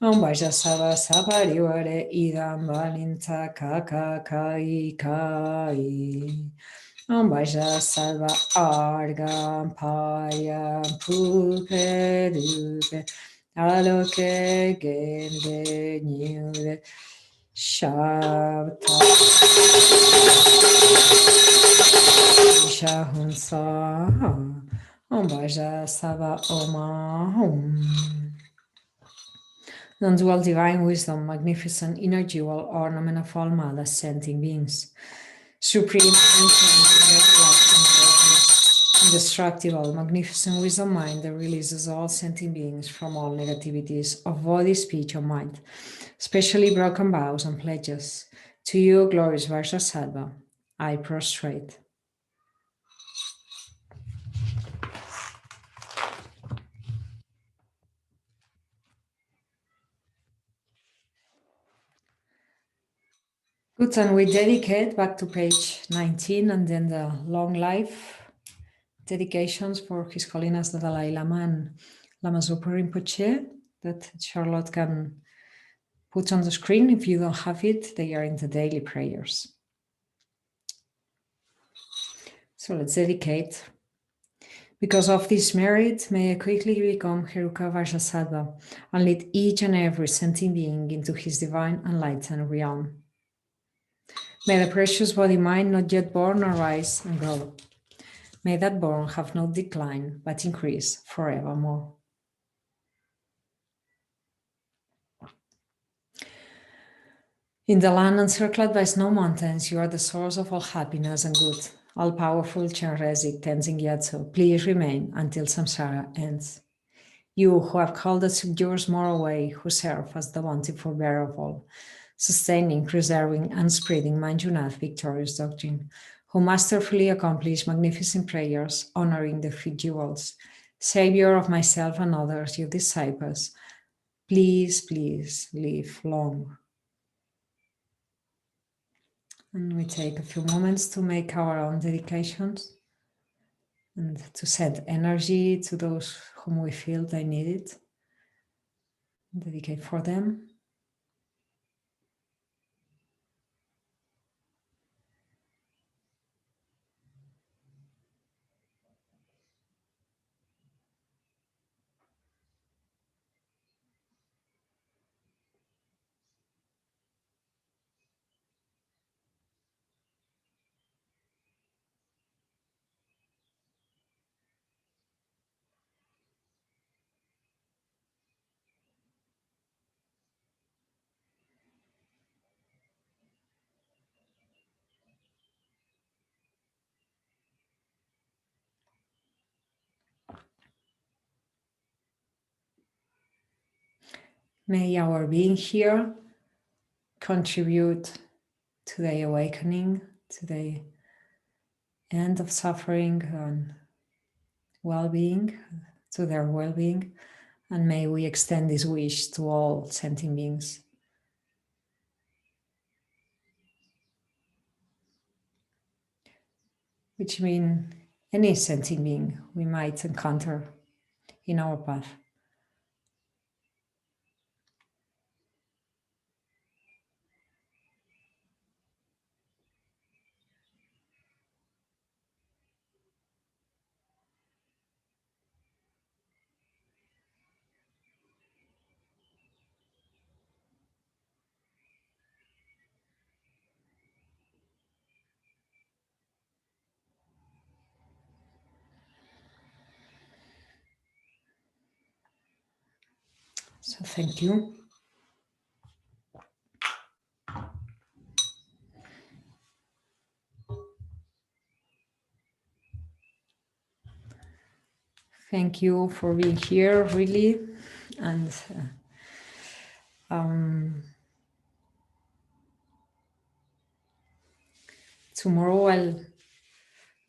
Om Vajrasattva Sapariware Idam Balinta Kaka Kai Kai. Om Vajrasattva Argam Payam Pupe Dupe Aloke Gende Nyude Shabta Shahunsa Om Vajrasattva Om. Non-dual divine wisdom, magnificent inner jewel, ornament of all mother sentient beings. Supreme, indestructible, magnificent wisdom mind that releases all sentient beings from all negativities of body, speech, or mind, especially broken vows and pledges. To you, glorious Vajrasattva, I prostrate. Good, and we dedicate back to page 19 and then the long life dedications for His Holiness the Dalai Lama and Lama Zopa Rinpoche that Charlotte can put on the screen. If you don't have it, they are in the daily prayers. So let's dedicate. Because of this merit, may I quickly become Heruka Vajrasattva and lead each and every sentient being into his divine enlightened realm. May the precious body mind not yet born arise and grow. May that born have no decline, but increase forevermore. In the land encircled by snow mountains, you are the source of all happiness and good. All-powerful Chenrezig Tenzin Gyatso, please remain until samsara ends. You who have called the subduers more away, who serve as the bountiful bearer of all, sustaining, preserving, and spreading Manjunath victorious doctrine, who masterfully accomplish magnificent prayers, honoring the feet jewels, Savior of myself and others, your disciples, please, please live long. And we take a few moments to make our own dedications and to send energy to those whom we feel they need it. Dedicate for them. May our being here contribute to the awakening, to the end of suffering and well-being, to their well-being, and may we extend this wish to all sentient beings. Which means any sentient being we might encounter in our path. So thank you. Thank you for being here, really. And tomorrow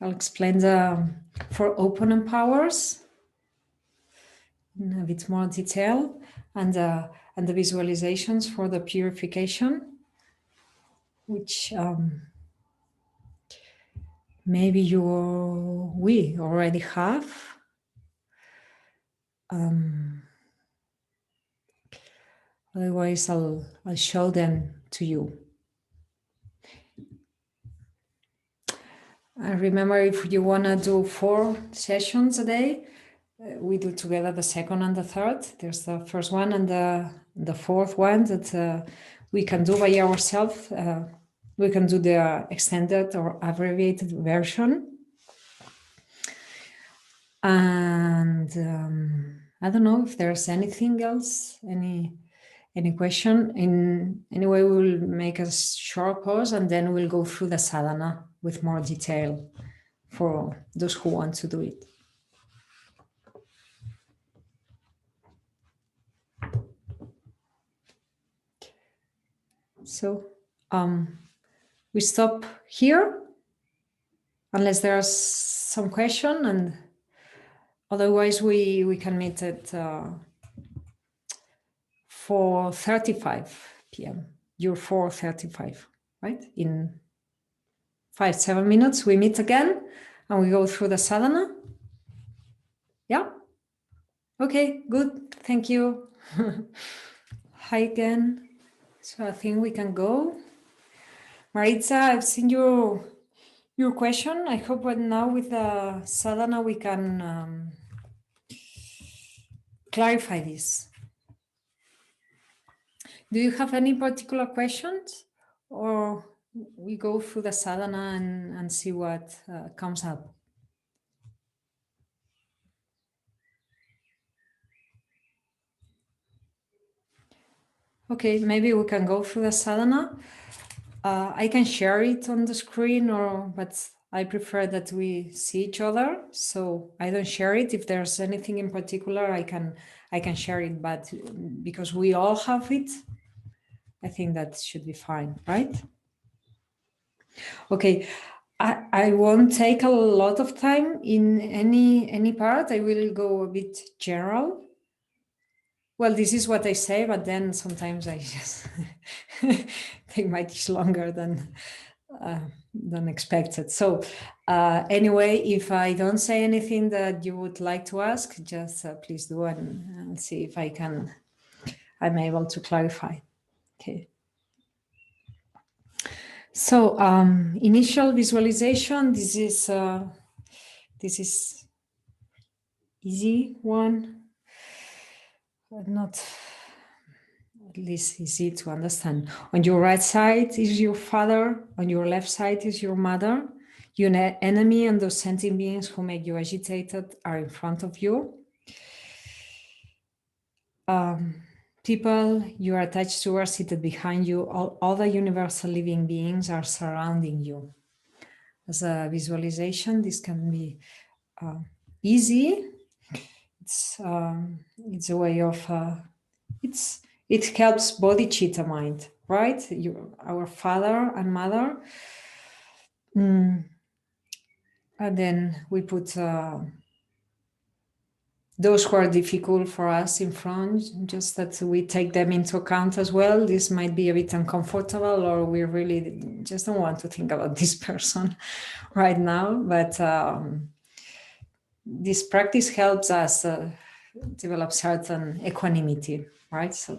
I'll explain the 4 opponent powers in a bit more detail, and the visualizations for the purification, which maybe we already have. Otherwise, I'll show them to you. And remember, if you want to do 4 sessions a day, we do together the second and the third. There's the first one and the fourth one that we can do by ourselves. We can do the extended or abbreviated version. And I don't know if there's anything else, any question. Anyway, we'll make a short pause and then we'll go through the sadhana with more detail for those who want to do it. So we stop here unless there's some question, and otherwise we can meet at 4:35 p.m. You're 4:35, right? In 5-7 minutes we meet again and we go through the sadhana. Yeah? Okay, good. Thank you. Hi again. So I think we can go. Maritza, I've seen your question. I hope that now with the sadhana we can clarify this. Do you have any particular questions, or we go through the sadhana and see what comes up? Okay, maybe we can go through the sadhana. I can share it on the screen, but I prefer that we see each other, so I don't share it. If there's anything in particular, I can share it, but because we all have it, I think that should be fine, right? Okay, I won't take a lot of time in any part. I will go a bit general. Well, this is what I say, but then sometimes I just take my teach longer than expected. So anyway, if I don't say anything that you would like to ask, just please do and see if I'm able to clarify. Okay. So initial visualization. This is easy one. Not at least easy to understand. On your right side is your father, on your left side is your mother. Your enemy and those sentient beings who make you agitated are in front of you. People you are attached to are seated behind you. All the universal living beings are surrounding you. As a visualization, this can be easy. It's a way of it helps bodhicitta mind, right? Our father and mother, and then we put those who are difficult for us in front, just that we take them into account as well. This might be a bit uncomfortable, or we really just don't want to think about this person right now, but this practice helps us develop certain equanimity, right? So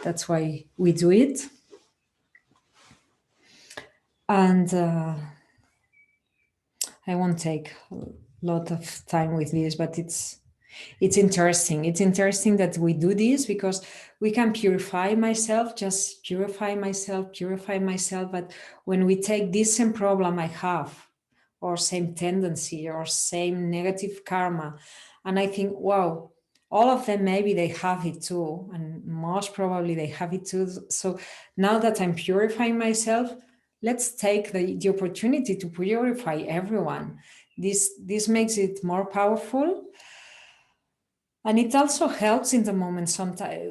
that's why we do it. And I won't take a lot of time with this, but it's interesting. It's interesting that we do this because we can purify myself, just purify myself. But when we take this same problem I have, or same tendency, or same negative karma, and I think, wow, all of them, maybe they have it too, and most probably they have it too. So now that I'm purifying myself, let's take the opportunity to purify everyone. This makes it more powerful. And it also helps in the moment. Sometimes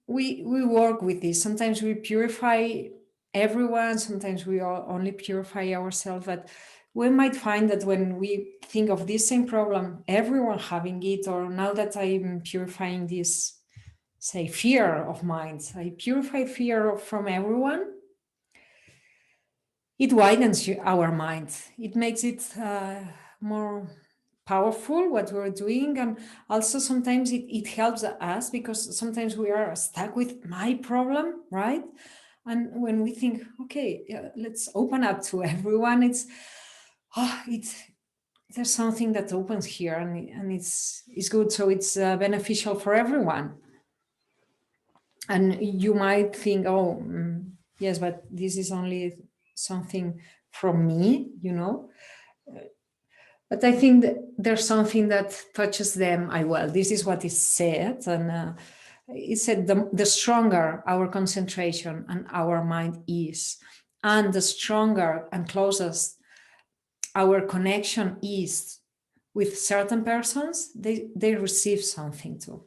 we work with this. Sometimes we purify everyone. Sometimes we only purify ourselves. But we might find that when we think of this same problem, everyone having it, or now that I'm purifying this, say, fear of mine, I purify fear from everyone. it widens our mind. It makes it more powerful what we're doing, and also sometimes it helps us, because sometimes we are stuck with my problem, right? And when we think, okay, let's open up to everyone, it's there's something that opens here, and it's good. So it's beneficial for everyone. And you might think, oh, yes, but this is only something from me, But I think that there's something that touches them as well. This is what is said. And it said the stronger our concentration and our mind is, and the stronger and closest our connection is with certain persons, they receive something too.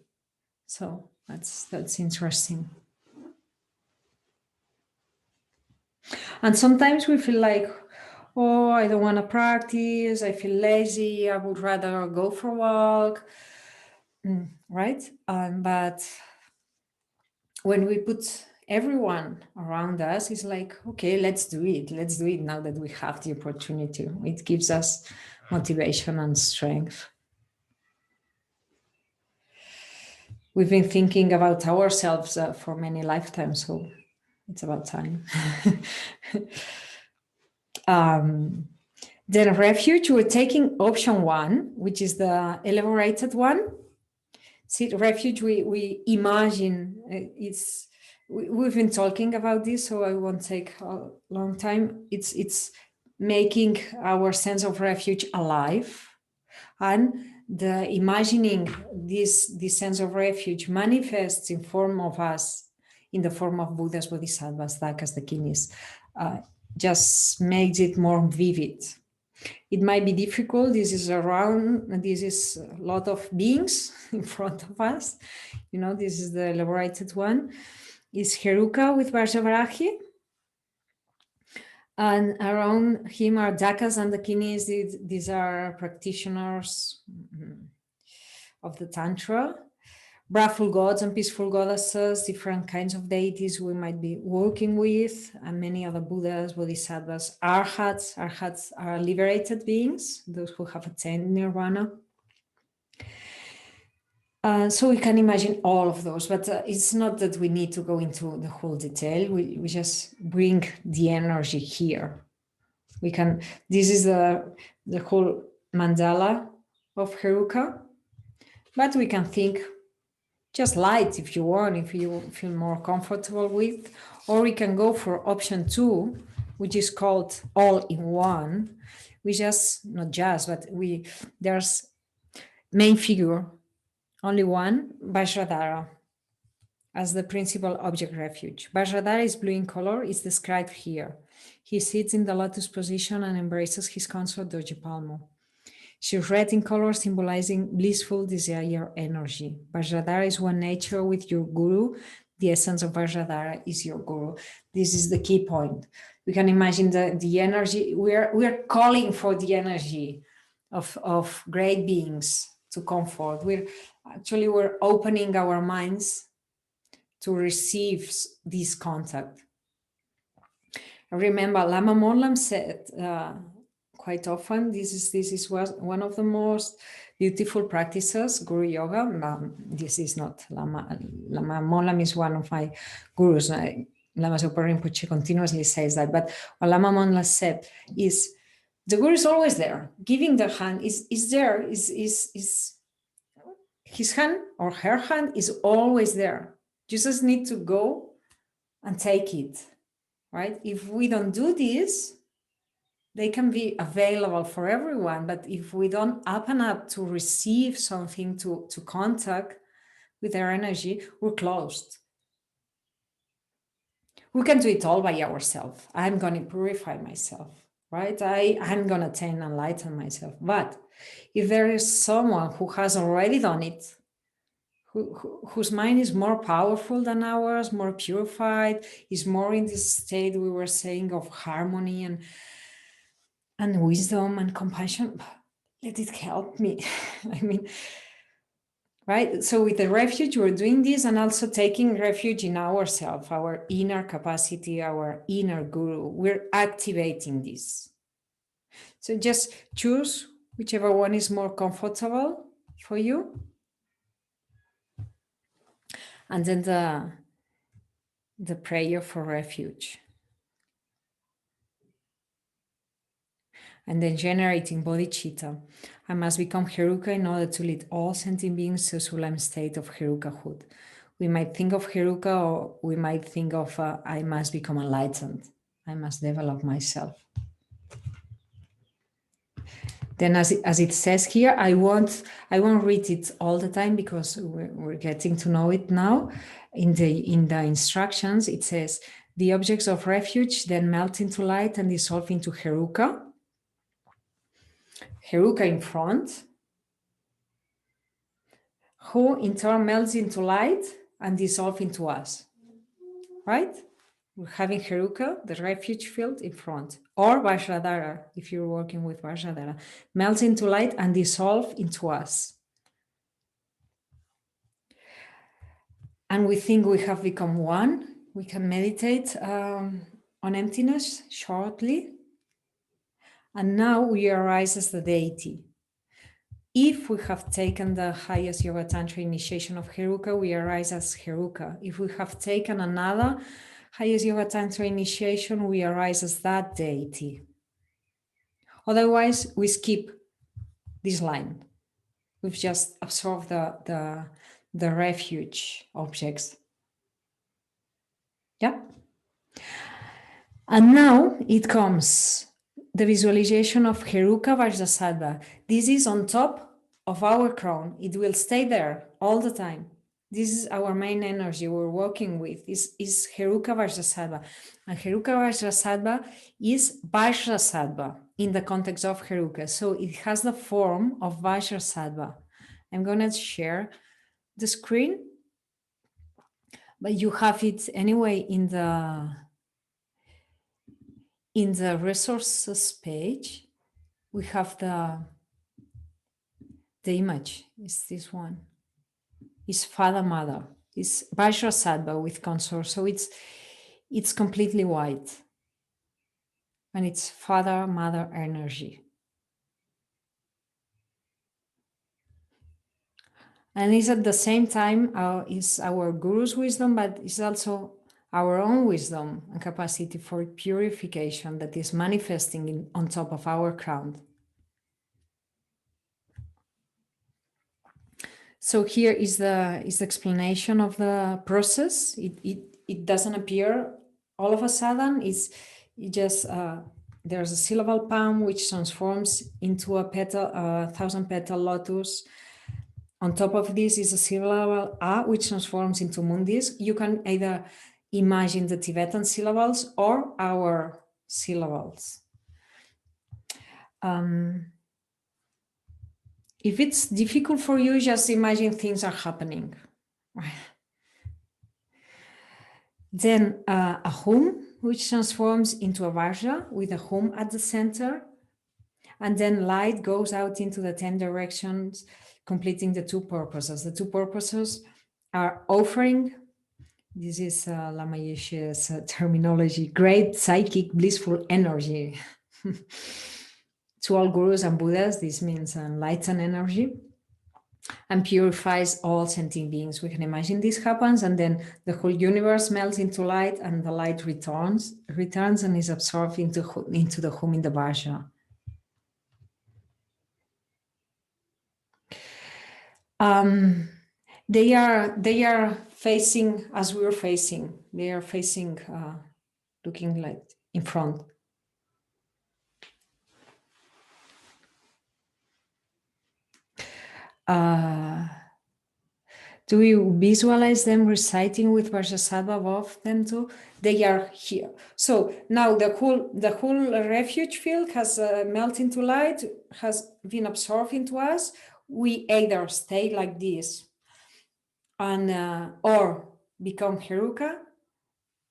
So that's interesting. And sometimes we feel like, oh, I don't want to practice, I feel lazy, I would rather go for a walk, right? But when we put everyone around us, it's like, okay, let's do it now that we have the opportunity. It gives us motivation and strength. We've been thinking about ourselves for many lifetimes, so it's about time. Then refuge, we're taking option 1, which is the elaborated one. See, refuge, we imagine we've been talking about this, so I won't take a long time. It's making our sense of refuge alive, and the imagining this sense of refuge manifests in form of us, in the form of Buddhas, Bodhisattvas, Dakas, Dakinis, just makes it more vivid. It might be difficult. This is a lot of beings in front of us. This is the elaborated one. Is Heruka with Vajrasattva. And around him are Dakas and Dakinis. These are practitioners of the Tantra. Wrathful gods and peaceful goddesses, different kinds of deities we might be working with, and many other Buddhas, Bodhisattvas, Arhats. Arhats are liberated beings, those who have attained nirvana. So we can imagine all of those, but it's not that we need to go into the whole detail. We just bring the energy here. This is the whole mandala of Heruka, but we can think just light if you want, if you feel more comfortable with, or we can go for option 2, which is called all in one. There's main figure, only one, Vajradhara, as the principal object refuge. Vajradhara is blue in color, is described here. He sits in the lotus position and embraces his consort Dojipalmo. She's red in color, symbolizing blissful desire energy. Vajradhara is one nature with your guru. The essence of Vajradhara is your guru. This is the key point. We can imagine the energy. We're calling for the energy of great beings to comfort. We're opening our minds to receive this contact. I remember Lama Mollam said, quite often, this is one of the most beautiful practices, Guru Yoga. This is not Lama Mollam is one of my gurus. Lama Zopa Rinpoche continuously says that. But what Lama Mollam said is, the guru is always there. Giving the hand is there. Is his hand or her hand is always there. You just need to go and take it, right? If we don't do this, they can be available for everyone, but if we don't open up to receive something, to contact with their energy, we're closed. We can do it all by ourselves. I'm going to purify myself, right? I'm going to attain and enlighten myself. But if there is someone who has already done it, whose mind is more powerful than ours, more purified, is more in this state we were saying of harmony and wisdom and compassion, let it help me. I mean, right? So with the refuge, we're doing this and also taking refuge in ourselves, our inner capacity, our inner guru. We're activating this. So just choose whichever one is more comfortable for you. And then the prayer for refuge. And then generating bodhicitta. I must become Heruka in order to lead all sentient beings to a sublime state of Herukahood. We might think of Heruka, or we might think of I must become enlightened. I must develop myself. Then as it says here, I won't read it all the time because we're getting to know it now. In the instructions, it says, the objects of refuge then melt into light and dissolve into Heruka. Heruka in front, who in turn melts into light and dissolve into us, right? We're having Heruka, the refuge field in front, or Vajradhara, if you're working with Vajradhara, melts into light and dissolve into us. And we think we have become one. We can meditate on emptiness shortly. And now we arise as the deity. If we have taken the highest Yoga Tantra initiation of Heruka, we arise as Heruka. If we have taken another highest Yoga Tantra initiation, we arise as that deity. Otherwise, we skip this line. We've just absorbed the refuge objects. Yeah. And now it comes the visualization of Heruka Vajrasattva. This is on top of our crown. It will stay there all the time. This is our main energy we're working with, is Heruka Vajrasattva. And Heruka Vajrasattva is Vajrasattva in the context of Heruka. So it has the form of Vajrasattva. I'm going to share the screen, but you have it anyway in the resources page. We have the image. Is this one? Is Father Mother. It's Vajrasattva with consort. So it's completely white. And it's Father Mother energy. And it's at the same time is our guru's wisdom, but it's also our own wisdom and capacity for purification that is manifesting on top of our crown. So here is the explanation of the process. It doesn't appear all of a sudden. It just there's a syllable palm which transforms into a petal, 1,000-petal lotus. On top of this is a syllable A, which transforms into moon disc. You can either imagine the Tibetan syllables or our syllables. If it's difficult for you, just imagine things are happening. Then a hum, which transforms into a Vajra with a hum at the center. And then light goes out into the 10 directions, completing the two purposes. The two purposes are offering, this is Lama Yeshe's terminology, great psychic blissful energy. To all gurus and Buddhas, this means enlightened energy, and purifies all sentient beings. We can imagine this happens, and then the whole universe melts into light, and the light returns and is absorbed into the hum in the Vajra. They are facing as we're facing. They are facing, looking like in front. Do you visualize them reciting with Vajrasattva above them too? They are here. So now the whole refuge field has melted into light, has been absorbed into us. We either stay like this and or become Heruka,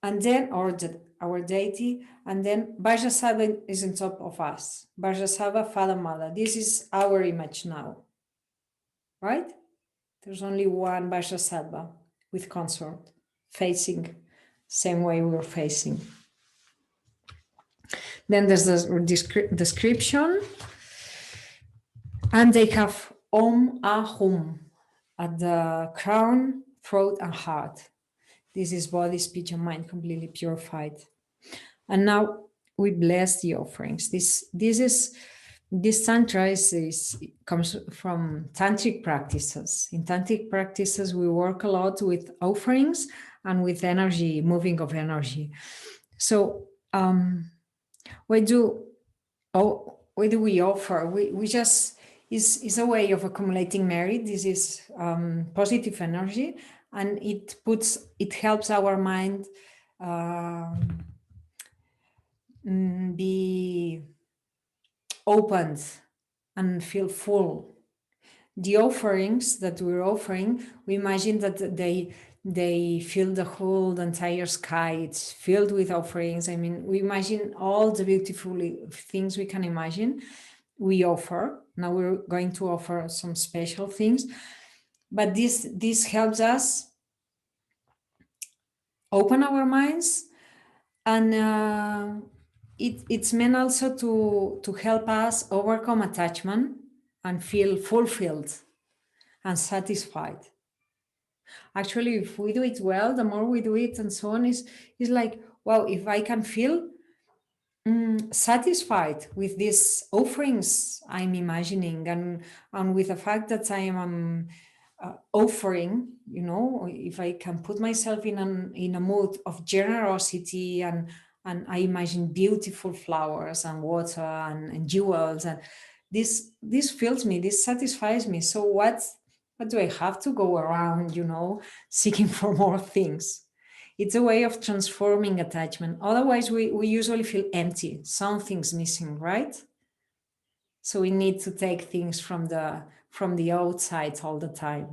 and then our deity, and then Vajrasattva is on top of us. Vajrasattva, Father, Mother. This is our image now, right? There's only one Vajrasattva with consort, facing same way we're facing. Then there's the description, and they have Om Ahum at the crown, throat, and heart. This is body, speech, and mind completely purified. And now we bless the offerings. This tantra comes from tantric practices. In tantric practices, we work a lot with offerings and with energy, moving of energy. So what do we offer? We just is a way of accumulating merit. This is positive energy, and it helps our mind be opened and feel full. The offerings that we're offering, we imagine that they fill the entire sky. It's filled with offerings. I mean, we imagine all the beautiful things we can imagine. We offer. Now we're going to offer some special things, but this helps us open our minds, and it's meant also to help us overcome attachment and feel fulfilled and satisfied. Actually, if we do it well, the more we do it and so on, is like, wow, if I can feel satisfied with these offerings I'm imagining, and with the fact that I am offering, if I can put myself in a mood of generosity, and I imagine beautiful flowers and water and jewels, and this fills me, this satisfies me. So what do I have to go around, seeking for more things? It's a way of transforming attachment. Otherwise, we usually feel empty. Something's missing, right? So we need to take things from the outside all the time.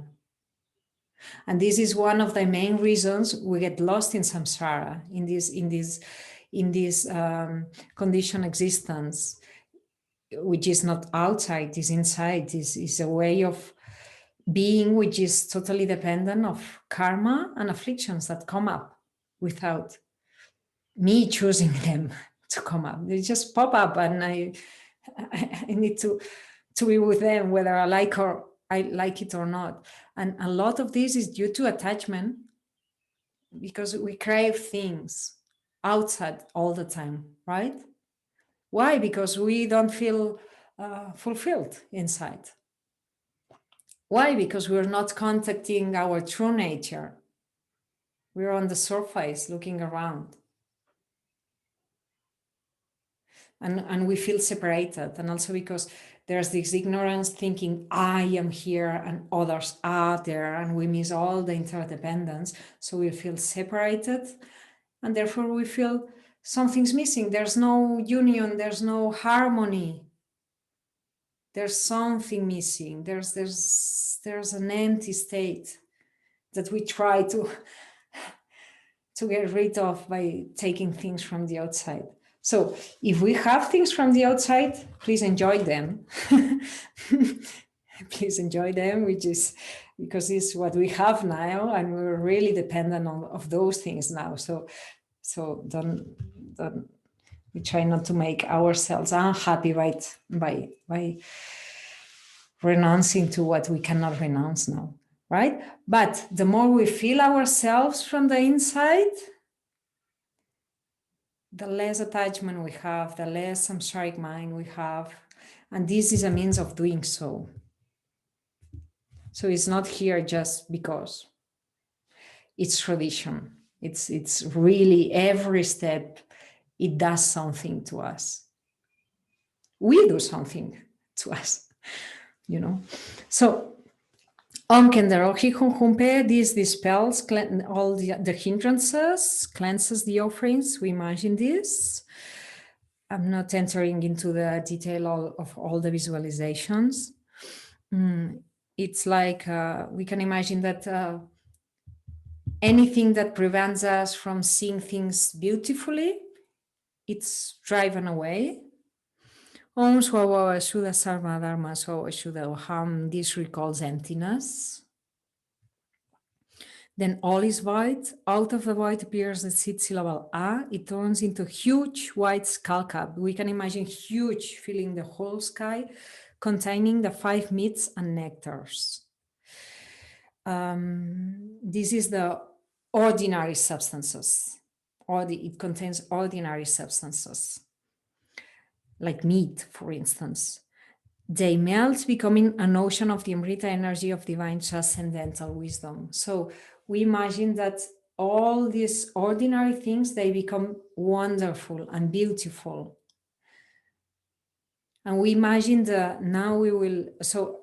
And this is one of the main reasons we get lost in samsara, in this conditioned existence, which is not outside, is inside. Is a way of being which is totally dependent of karma and afflictions that come up without me choosing them to come up. They just pop up, and I need to be with them, whether I like it or not. And a lot of this is due to attachment, because we crave things outside all the time, right? Why? Because we don't feel fulfilled inside. Why? Because we're not contacting our true nature. We're on the surface looking around. And we feel separated. And also because there's this ignorance, thinking I am here and others are there, and we miss all the interdependence. So we feel separated, and therefore we feel something's missing. There's no union, there's no harmony. There's something missing. There's an empty state that we try to get rid of by taking things from the outside. So if we have things from the outside, please enjoy them. Please enjoy them, which is because it's what we have now, and we're really dependent of those things now. So don't we try not to make ourselves unhappy by renouncing to what we cannot renounce now, right? But the more we feel ourselves from the inside, the less attachment we have, the less samsaric mind we have. And this is a means of doing so. So it's not here just because. It's tradition. It's really every step, it does something to us. We do something to us, So this dispels all the hindrances, cleanses the offerings. We imagine this. I'm not entering into the detail of all the visualizations. It's like we can imagine that anything that prevents us from seeing things beautifully, it's driven away. Om Swava Shuddha Sarva Dharma Swava Shuddha Oham. This recalls emptiness. Then all is white. Out of the white appears the seed syllable A. It turns into a huge white skull cap. We can imagine huge, filling the whole sky, containing the 5 meats and nectars. This is the ordinary substances. It contains ordinary substances, like meat, for instance. They melt, becoming an ocean of the Amrita energy of divine transcendental wisdom. So we imagine that all these ordinary things, they become wonderful and beautiful. And we imagine so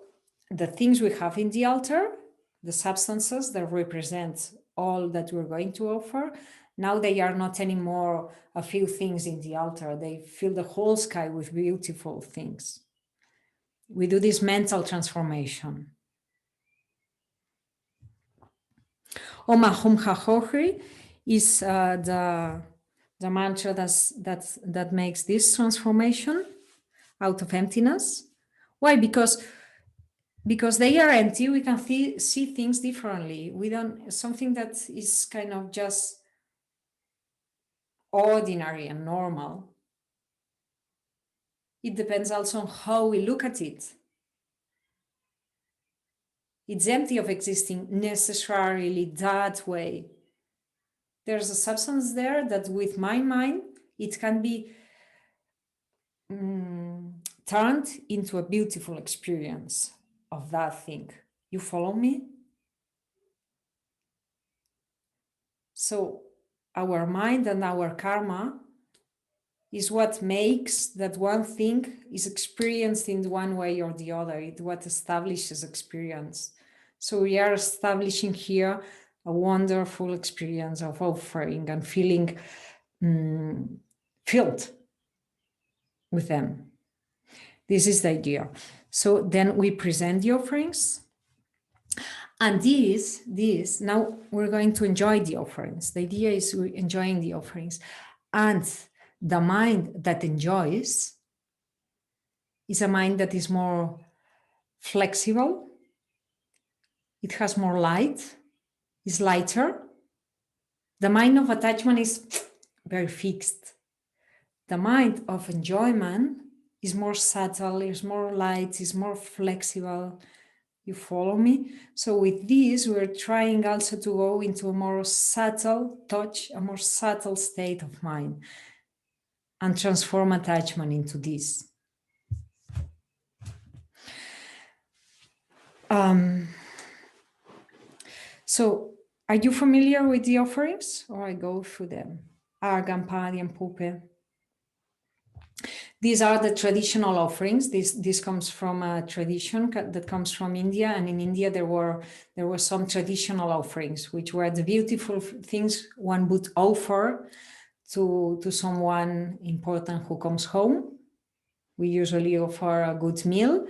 the things we have in the altar, the substances that represent all that we're going to offer, now they are not anymore a few things in the altar. They fill the whole sky with beautiful things. We do this mental transformation. Om Ahum HaHohri is the mantra that makes this transformation out of emptiness. Why? Because they are empty, we can see things differently. We don't, something that is kind of just ordinary and normal. It depends also on how we look at it. It's empty of existing necessarily that way. There's a substance there that with my mind, it can be turned into a beautiful experience of that thing. You follow me? So our mind and our karma is what makes that one thing is experienced in one way or the other. It's what establishes experience. So we are establishing here a wonderful experience of offering and feeling filled with them. This is the idea. So then we present the offerings. And this, now we're going to enjoy the offerings. The idea is we're enjoying the offerings. And the mind that enjoys is a mind that is more flexible. It has more light, is lighter. The mind of attachment is very fixed. The mind of enjoyment is more subtle, is more light, is more flexible. You follow me? So with this, we're trying also to go into a more subtle touch, a more subtle state of mind, and transform attachment into this. So are you familiar with the offerings, or I go through them? Argam, Padiam, Pupe. These are the traditional offerings. This comes from a tradition that comes from India, and in India there were some traditional offerings, which were the beautiful things one would offer to someone important who comes home. We usually offer a good meal.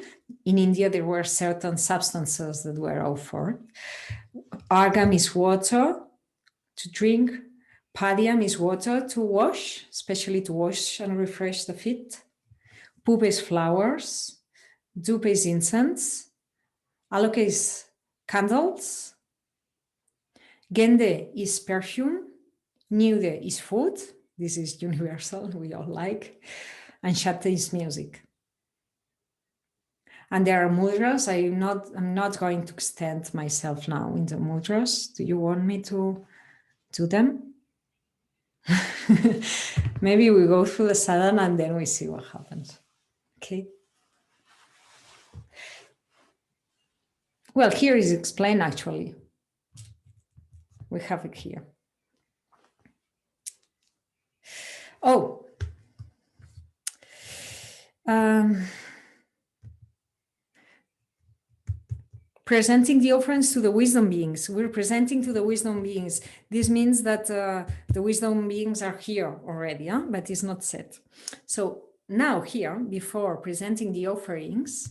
In India, there were certain substances that were offered. Argam is water to drink. Padiam is water to wash, especially to wash and refresh the feet. Pupa is flowers. Dupa is incense. Aloka is candles. Gende is perfume. Nude is food. This is universal, we all like. And Shabda is music. And there are mudras. I'm not going to extend myself now in the mudras. Do you want me to do them? Maybe we go through the sadhana and then we see what happens. Okay. Well, here is explained actually. We have it here. Oh. Presenting the offerings to the wisdom beings. We're presenting to the wisdom beings. This means that the wisdom beings are here already, but it's not set. So now here, before presenting the offerings,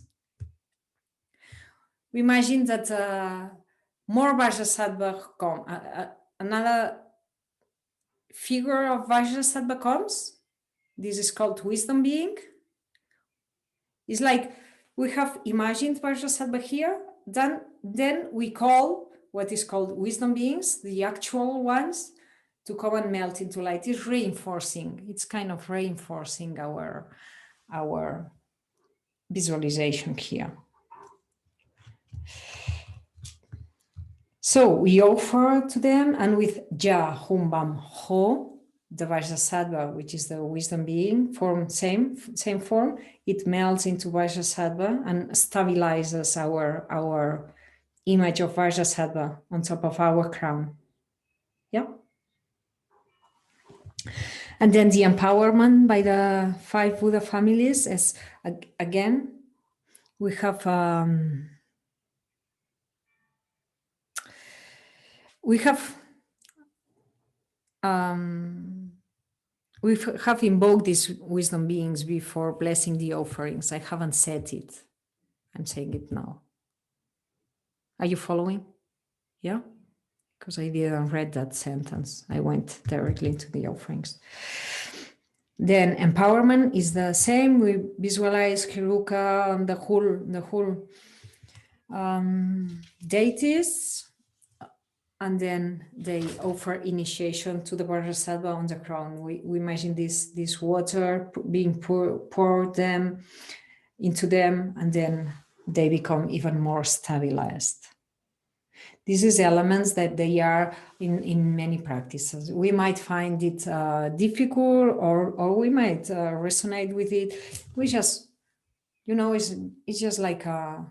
we imagine that more Vajrasattva come. Another figure of Vajrasattva comes. This is called wisdom being. It's like we have imagined Vajrasattva here, then we call what is called wisdom beings, the actual ones, to come and melt into light. Is reinforcing. It's kind of reinforcing our visualization here. So we offer to them, and with Ja, Hum, Bam, Ho, the Vajrasattva, which is the wisdom being, form same form, it melts into Vajrasattva and stabilizes our image of Vajrasattva on top of our crown. Yeah. And then the empowerment by the 5 Buddha families is, again, we have invoked these wisdom beings before blessing the offerings. I haven't said it. I'm saying it now. Are you following? Yeah? Because I didn't read that sentence. I went directly into the offerings. Then empowerment is the same. We visualize Heruka and the whole deities, and then they offer initiation to the Vajrasattva on the crown. We imagine this water being poured them into them, and then they become even more stabilized. This is elements that they are in many practices. We might find it difficult, or we might resonate with it. We just, it's just like a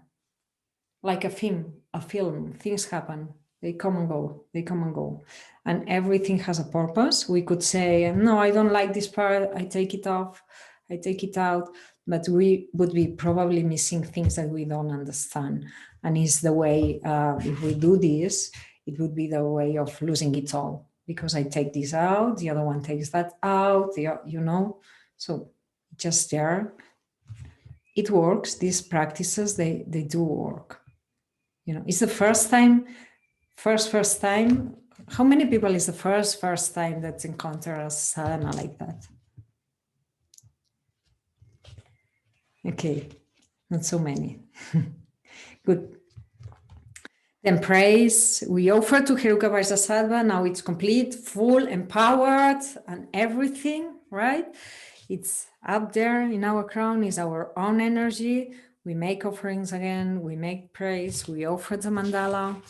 film. Things happen. They come and go. And everything has a purpose. We could say, no, I don't like this part. I take it off. I take it out. But we would be probably missing things that we don't understand. And it's the way, if we do this, it would be the way of losing it all. Because I take this out, the other one takes that out, So just there, it works. These practices, they do work. It's the first time. How many people is the first time that encounter a sadhana like that? Okay, not so many. Good. Then praise, we offer to Heruka Vajrasattva. Now it's complete, full, empowered, and everything, right? It's up there in our crown, is our own energy. We make offerings again, we make praise, we offer the mandala.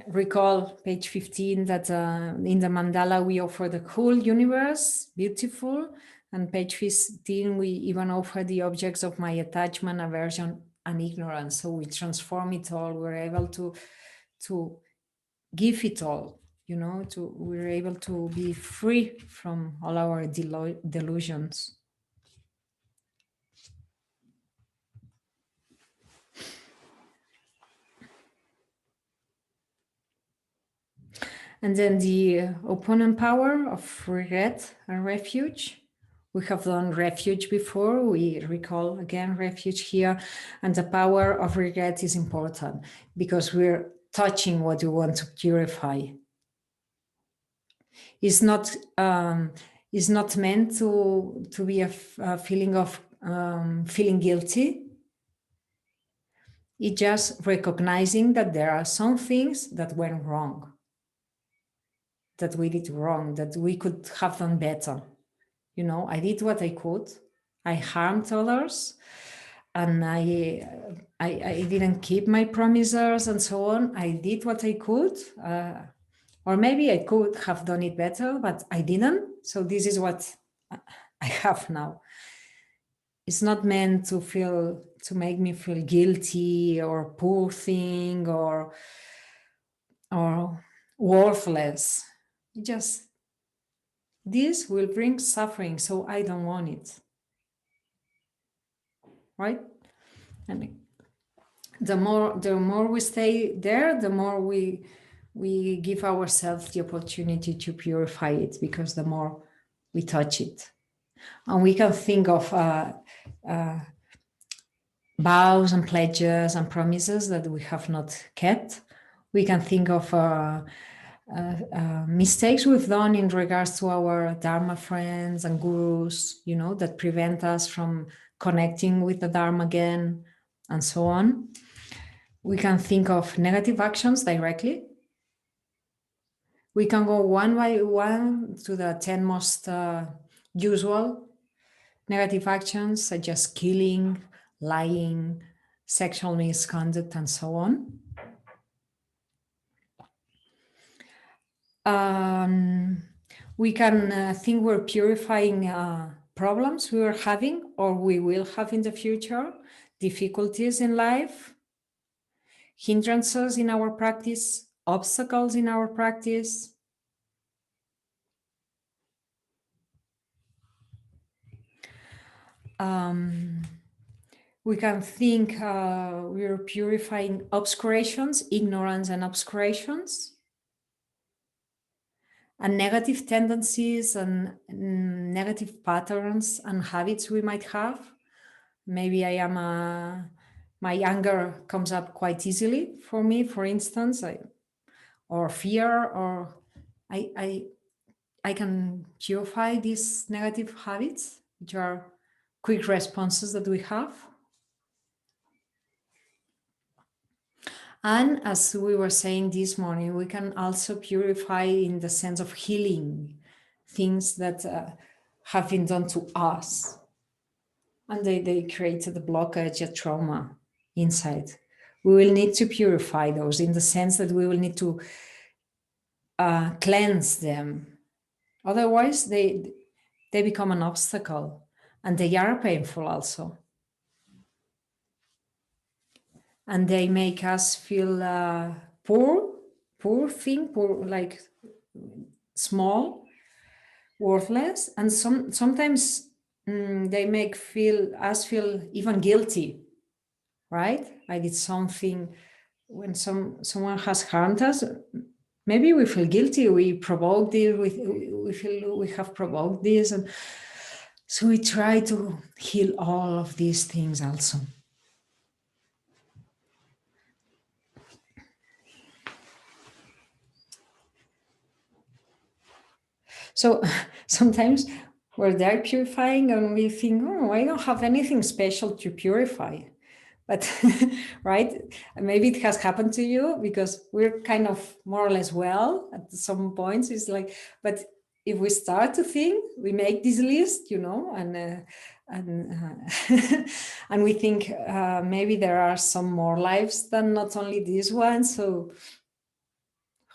Recall page 15 that in the mandala we offer the whole universe, beautiful. And page 15 we even offer the objects of my attachment, aversion, and ignorance. So we transform it all. We're able to give it all. We're able to be free from all our delusions. And then the opponent power of regret and refuge. We have done refuge before. We recall again refuge here. And the power of regret is important because we're touching what we want to purify. It's not meant to be a feeling of feeling guilty. It's just recognizing that there are some things that went wrong, that we did wrong, that we could have done better. I did what I could. I harmed others, and I didn't keep my promises and so on. I did what I could, or maybe I could have done it better, but I didn't. So this is what I have now. It's not meant to make me feel guilty or poor thing or worthless. This will bring suffering, so I don't want it. Right? And the more we stay there, the more we give ourselves the opportunity to purify it, because the more we touch it. And we can think of vows and pledges and promises that we have not kept. We can think of mistakes we've done in regards to our Dharma friends and gurus, that prevent us from connecting with the Dharma again. and so on. We can think of negative actions directly. We can go one by one to the 10 most usual negative actions, such as killing, lying, sexual misconduct, and so on. We can think we're purifying problems we are having or we will have in the future, difficulties in life, hindrances in our practice, obstacles in our practice. We can think we're purifying obscurations, ignorance and obscurations, and negative tendencies and negative patterns and habits we might have. Maybe my anger comes up quite easily for me, for instance, or fear, or I can purify these negative habits, which are quick responses that we have. And as we were saying this morning, we can also purify in the sense of healing things that have been done to us. And they created a blockage, a trauma inside. We will need to purify those in the sense that we will need to cleanse them. Otherwise, they become an obstacle, and they are painful also. And they make us feel poor, like small, worthless, and sometimes they make us feel even guilty, right? I did something when someone has harmed us. Maybe we feel guilty. We provoked it. We feel we have provoked this, and so we try to heal all of these things also. So sometimes we're there purifying and we think, oh, I don't have anything special to purify. But, right, maybe it has happened to you because we're kind of more or less well at some points. It's like, but if we start to think, we make this list, and and we think maybe there are some more lives than not only this one. So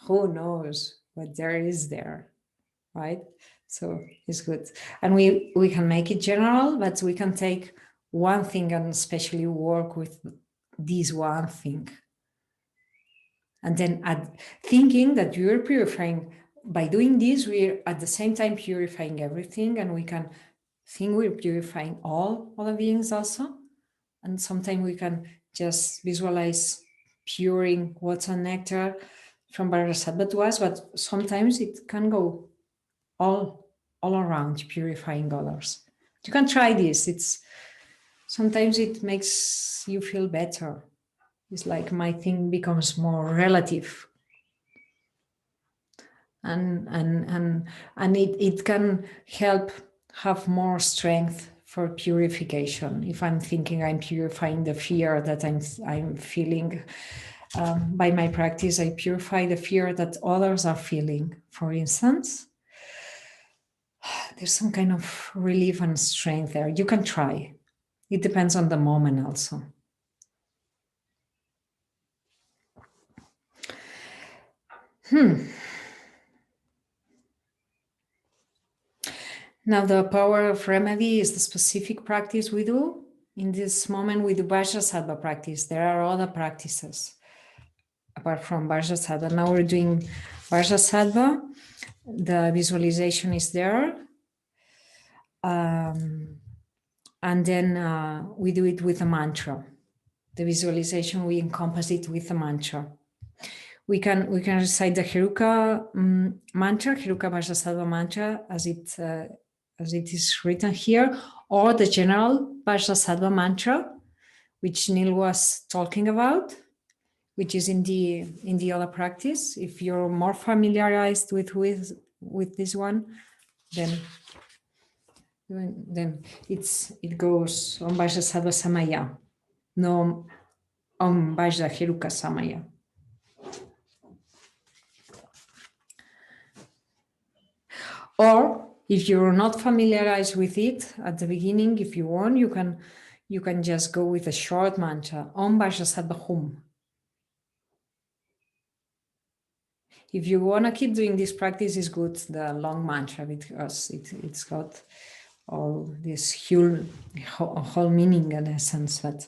who knows what there is there. Right? So it's good. And we can make it general, but we can take one thing and especially work with this one thing. And then thinking that you're purifying, by doing this, we're at the same time purifying everything, and we can think we're purifying all other beings also. And sometimes we can just visualize puring water nectar from Vajrasattva to us, but sometimes it can go all around purifying others. You can try this. Sometimes it makes you feel better. It's like my thing becomes more relative, and it can help have more strength for purification. If I'm thinking I'm purifying the fear that I'm feeling by my practice, I purify the fear that others are feeling, for instance. There's some kind of relief and strength there. You can try. It depends on the moment also. Now, the power of remedy is the specific practice we do. In this moment, we do Vajrasattva practice. There are other practices apart from Vajrasattva. Now we're doing Vajrasattva. The visualization is there. And then we do it with a mantra. The visualization, we encompass it with a mantra. We can recite the Heruka mantra, Heruka Vajrasattva mantra, as it is written here, or the general Vajrasattva mantra, which Neil was talking about, which is in the other practice. If you're more familiarized with this one, then it goes on Vajrasattva Samaya. No Om Vajra Heruka Samaya. Or if you're not familiarized with it at the beginning, if you want, you can just go with a short mantra, Om Vajrasattva Hum. If you want to keep doing this practice, it's good, the long mantra, because it's got all this whole meaning and essence. But,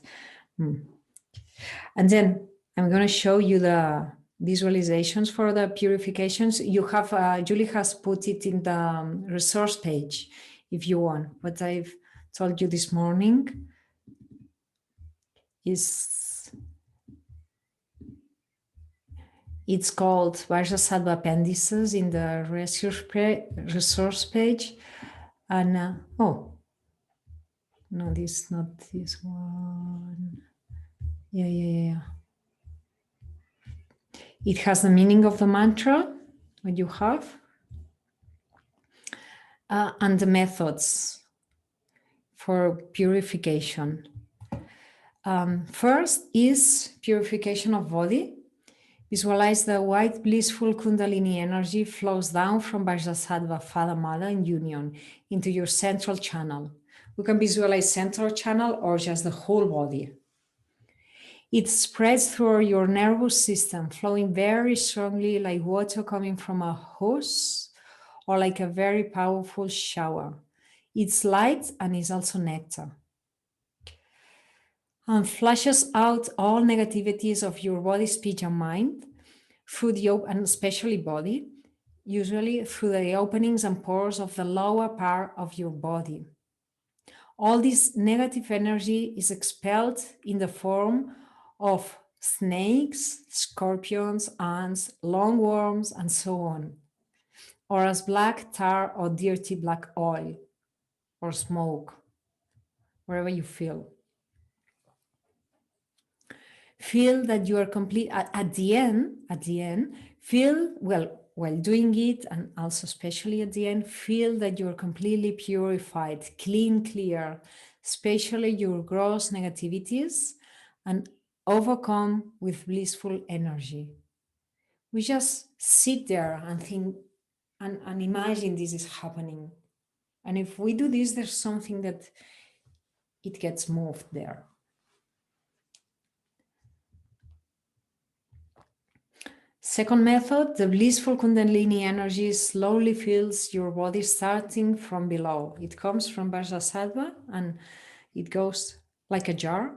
And then I'm going to show you the visualizations for the purifications. You have, Julie has put it in the resource page if you want. What I've told you this morning it's called Vajrasattva Appendices in the resource page. And, oh, no, this is not this one. Yeah. It has the meaning of the mantra, what you have, and the methods for purification. First is purification of body. Visualize the white blissful Kundalini energy flows down from Vajrasattva Father Mother in union into your central channel. We can visualize central channel or just the whole body. It spreads through your nervous system, flowing very strongly like water coming from a hose or like a very powerful shower. It's light and is also nectar. And flushes out all negativities of your body, speech, and mind through and especially body, usually through the openings and pores of the lower part of your body. All this negative energy is expelled in the form of snakes, scorpions, ants, lungworms, and so on, or as black tar or dirty black oil or smoke, wherever you feel. Feel that you are complete at the end, feel, well, while doing it, and also especially at the end, feel that you're completely purified, clear, especially your gross negativities, and overcome with blissful energy. We just sit there and think and imagine this is happening. And if we do this, there's something that it gets moved there. Second method, the blissful Kundalini energy slowly fills your body starting from below. It comes from Vajrasattva and it goes like a jar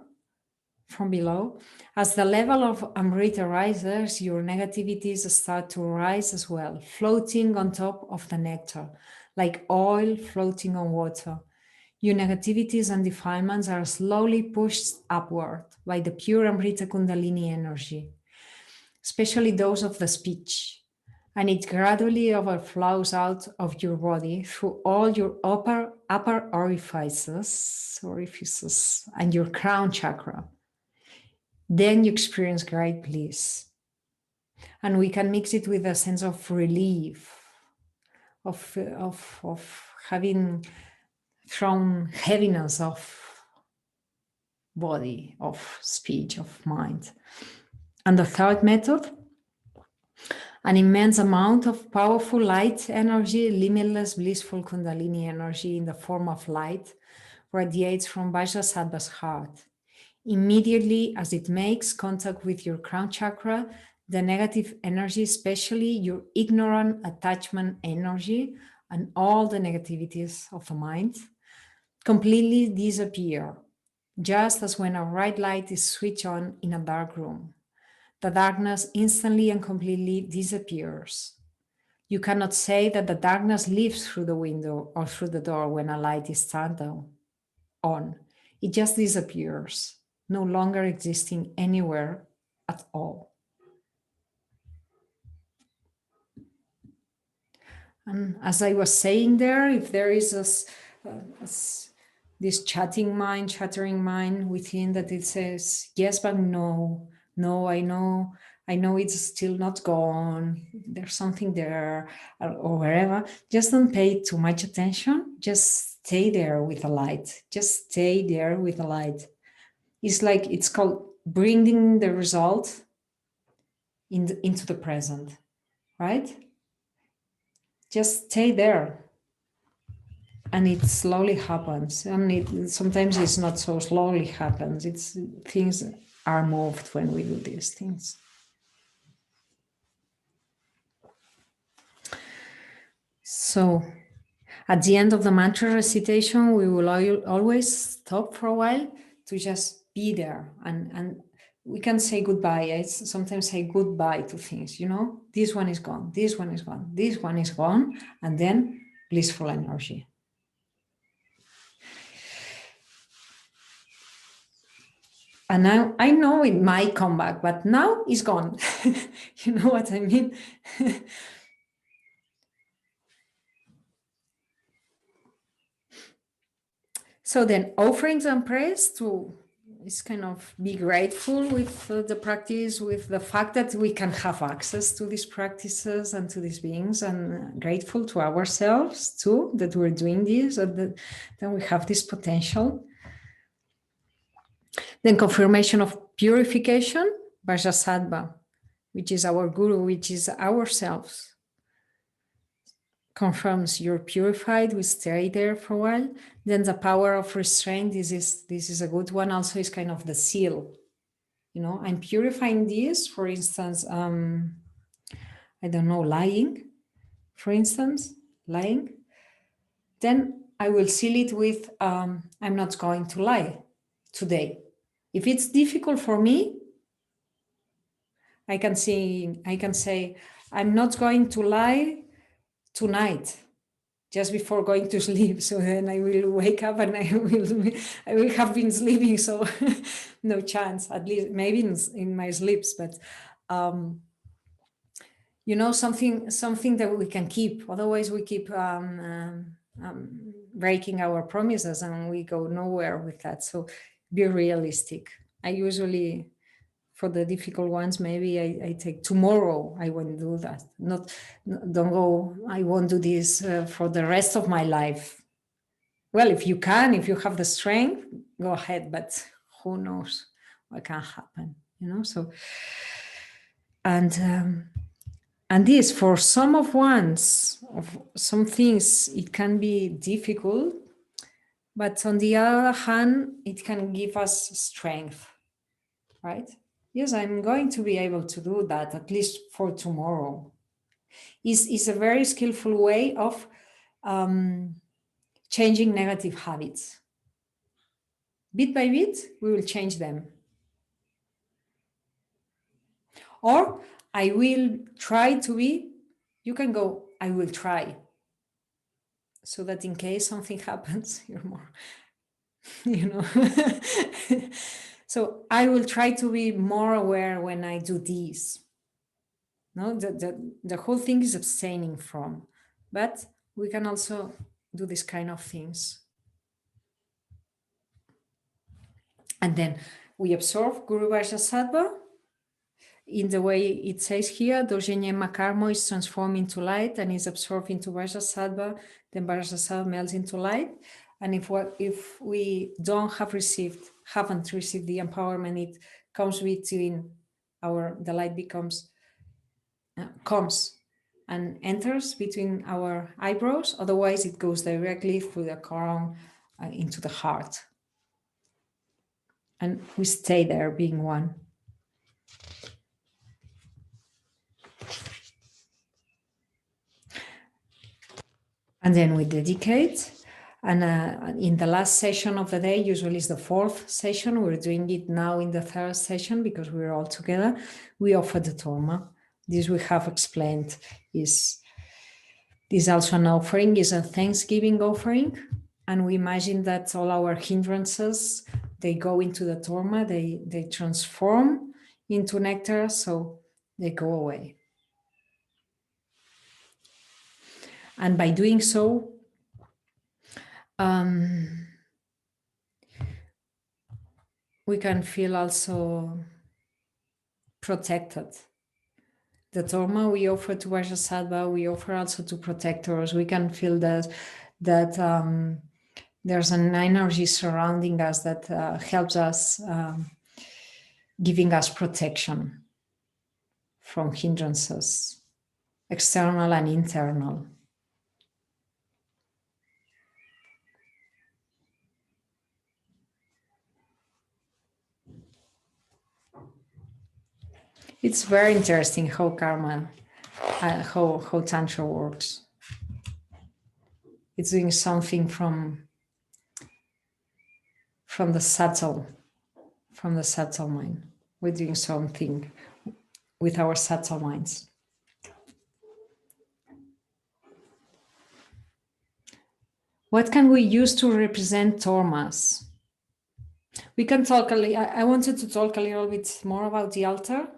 from below. As the level of Amrita rises, your negativities start to rise as well, floating on top of the nectar, like oil floating on water. Your negativities and defilements are slowly pushed upward by the pure Amrita Kundalini energy, especially those of the speech, and it gradually overflows out of your body through all your upper orifices and your crown chakra. Then you experience great bliss. And we can mix it with a sense of relief, of having thrown heaviness of body, of speech, of mind. And the third method, an immense amount of powerful light energy, limitless blissful Kundalini energy in the form of light, radiates from Vajrasattva's heart. Immediately as it makes contact with your crown chakra, the negative energy, especially your ignorant attachment energy and all the negativities of the mind, completely disappear, just as when a bright light is switched on in a dark room. The darkness instantly and completely disappears. You cannot say that the darkness leaves through the window or through the door when a light is turned on. It just disappears, no longer existing anywhere at all. And as I was saying there, if there is this chattering mind within that it says, yes, but no, I know it's still not gone, there's something there, or wherever, just don't pay too much attention. Just stay there with the light. Just stay there with the light. It's like, it's called bringing the result into the present, right? Just stay there. And it slowly happens. And sometimes it's not so slowly happens. Things are moved when we do these things. So at the end of the mantra recitation, we will always stop for a while to just be there. And we can say goodbye. I sometimes say goodbye to things, this one is gone, this one is gone, this one is gone, and then blissful energy. And now I know it might come back, but now it's gone. You know what I mean? So then offerings and prayers is kind of be grateful with the practice, with the fact that we can have access to these practices and to these beings, and grateful to ourselves too, that we're doing this, and that then we have this potential. Then confirmation of purification, Vajrasattva, which is our guru, which is ourselves. Confirms you're purified, we stay there for a while. Then the power of restraint, this is a good one, also is kind of the seal. I'm purifying this, for instance, I don't know, lying, for instance, lying. Then I will seal it with, I'm not going to lie today. If it's difficult for me, I can say, I'm not going to lie tonight, just before going to sleep. So then I will wake up and I will have been sleeping. So no chance, at least maybe in my sleeps, but something that we can keep. Otherwise we keep breaking our promises and we go nowhere with that. So be realistic. I usually, for the difficult ones, maybe I take tomorrow, I won't do that. Don't go, I won't do this for the rest of my life. Well, if you have the strength, go ahead, but who knows what can happen, so. And this, for some things, it can be difficult, but on the other hand, it can give us strength, right? Yes, I'm going to be able to do that, at least for tomorrow. Is a very skillful way of changing negative habits. Bit by bit, we will change them. Or I will try to be, you can go, I will try. So that in case something happens, you're more, So I will try to be more aware when I do this. No, the whole thing is abstaining from, but we can also do this kind of things. And then we absorb Guru Vajrasattva in the way it says here, Dojenyema Karma is transformed into light and is absorbed into Vajrasattva, then Vajrasattva melts into light. And if we haven't received the empowerment, it comes between the light comes and enters between our eyebrows. Otherwise, it goes directly through the crown into the heart. And we stay there being one. And then we dedicate. And in the last session of the day, usually it's the fourth session, we're doing it now in the third session because we're all together, we offer the Torma. This we have explained is also an offering, is a Thanksgiving offering. And we imagine that all our hindrances, they go into the Torma, they transform into nectar, so they go away. And by doing so, we can feel also protected. The Torma we offer to Vajrasattva, we offer also to protectors. We can feel that there's an energy surrounding us that helps us, giving us protection from hindrances, external and internal. It's very interesting how karma, how Tantra works. It's doing something from the subtle mind. We're doing something with our subtle minds. What can we use to represent tormas? We can talk I wanted to talk a little bit more about the altar,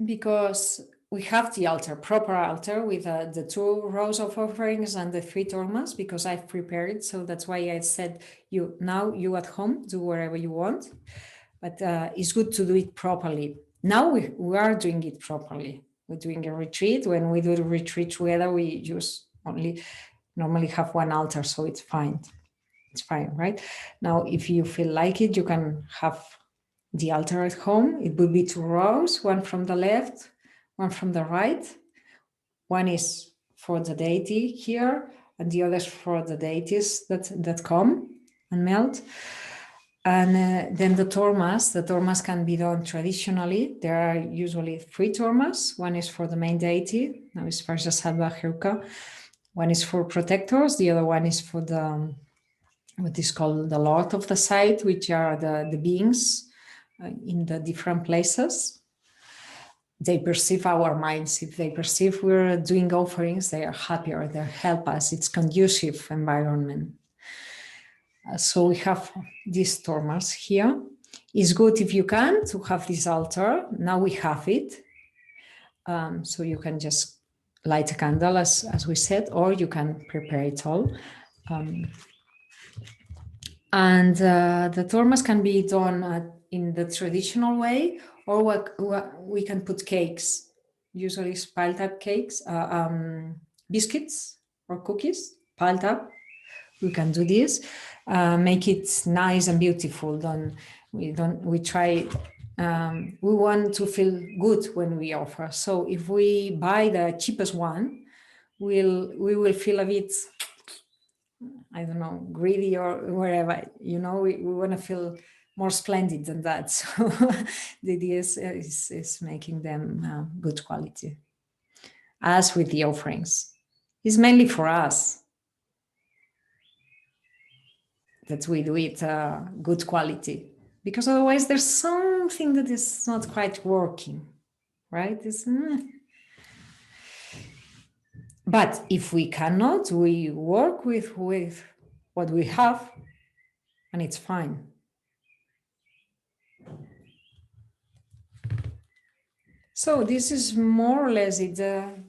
because we have the altar, proper altar, with the 2 rows of offerings and the 3 tormas, because I've prepared it. So that's why I said, you at home, do wherever you want, but it's good to do it properly. Now we are doing it properly. We're doing a retreat. When we do the retreat together, we normally have 1 altar, so it's fine. It's fine, right? Now, if you feel like it, you can have the altar at home. It would be 2 rows, 1 from the left, 1 from the right. 1 is for the deity here, and the others for the deities that come and melt. And then the tormas can be done traditionally. There are usually 3 tormas. 1 is for the main deity, now it's Vajrasattva, Heruka. 1 is for protectors. The other 1 is for what is called the Lord of the site, which are the beings in the different places. They perceive our minds. If they perceive we're doing offerings, they are happier, they help us. It's conducive environment. So we have these tormas here. It's good if you can to have this altar. Now we have it. So you can just light a candle, as we said, or you can prepare it all. And the tormas can be done in the traditional way, or we can put cakes, usually pile type cakes, biscuits or cookies, piled up. We can do this, make it nice and beautiful. We want to feel good when we offer. So if we buy the cheapest one, we will feel a bit, I don't know, greedy or wherever, we want to feel more splendid than that. So the idea is making them good quality. As with the offerings, it's mainly for us that we do it good quality, because otherwise there's something that is not quite working, right? But if we cannot, we work with what we have, and it's fine. So this is more or less it. The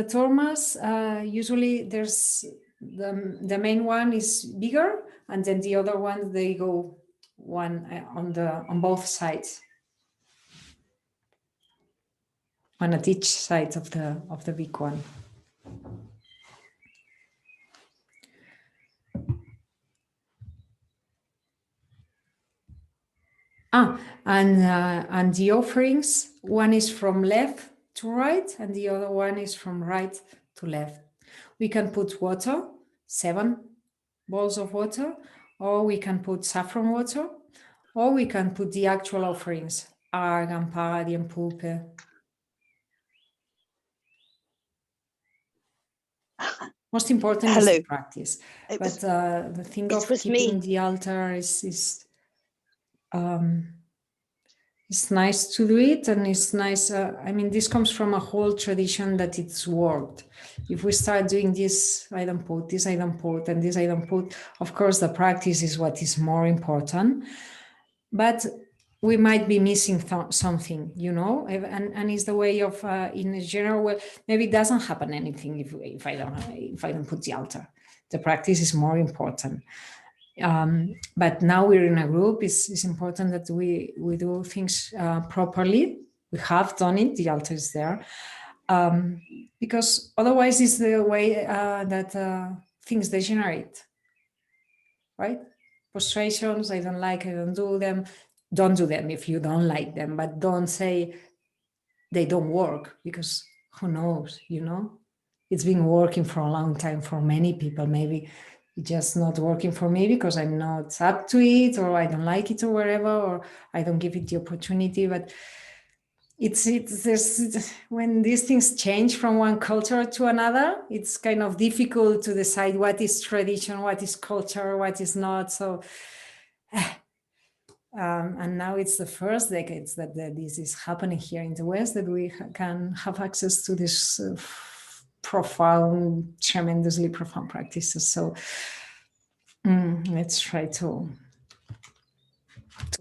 tormas, usually there's the main one is bigger, and then the other one, they go one on both sides, one at each side of the big one. And the offerings, one is from left to right, and the other one is from right to left. We can put water, 7 bowls of water, or we can put saffron water, or we can put the actual offerings, argan, palladium, pulpe. Most important is the practice. But the thing of keeping the altar is it's nice to do it, and it's nice. This comes from a whole tradition that it's worked. If we start doing this, I don't put, this I don't put, and this I don't put, of course, the practice is what is more important. But we might be missing something, and it's the way of, in a general way, maybe it doesn't happen anything if I don't put the altar. The practice is more important. But now we're in a group. It's important that we do things properly. We have done it. The altar is there, Because otherwise it's the way that things degenerate, right? Prostrations, I don't like, I don't do them. Don't do them if you don't like them, but don't say they don't work, because who knows, It's been working for a long time for many people. Maybe it's just not working for me because I'm not up to it, or I don't like it, or whatever, or I don't give it the opportunity. But there's when these things change from one culture to another, it's kind of difficult to decide what is tradition, what is culture, what is not. So and now it's the first decades that this is happening here in the West, that we can have access to this profound, tremendously profound practices. So let's try to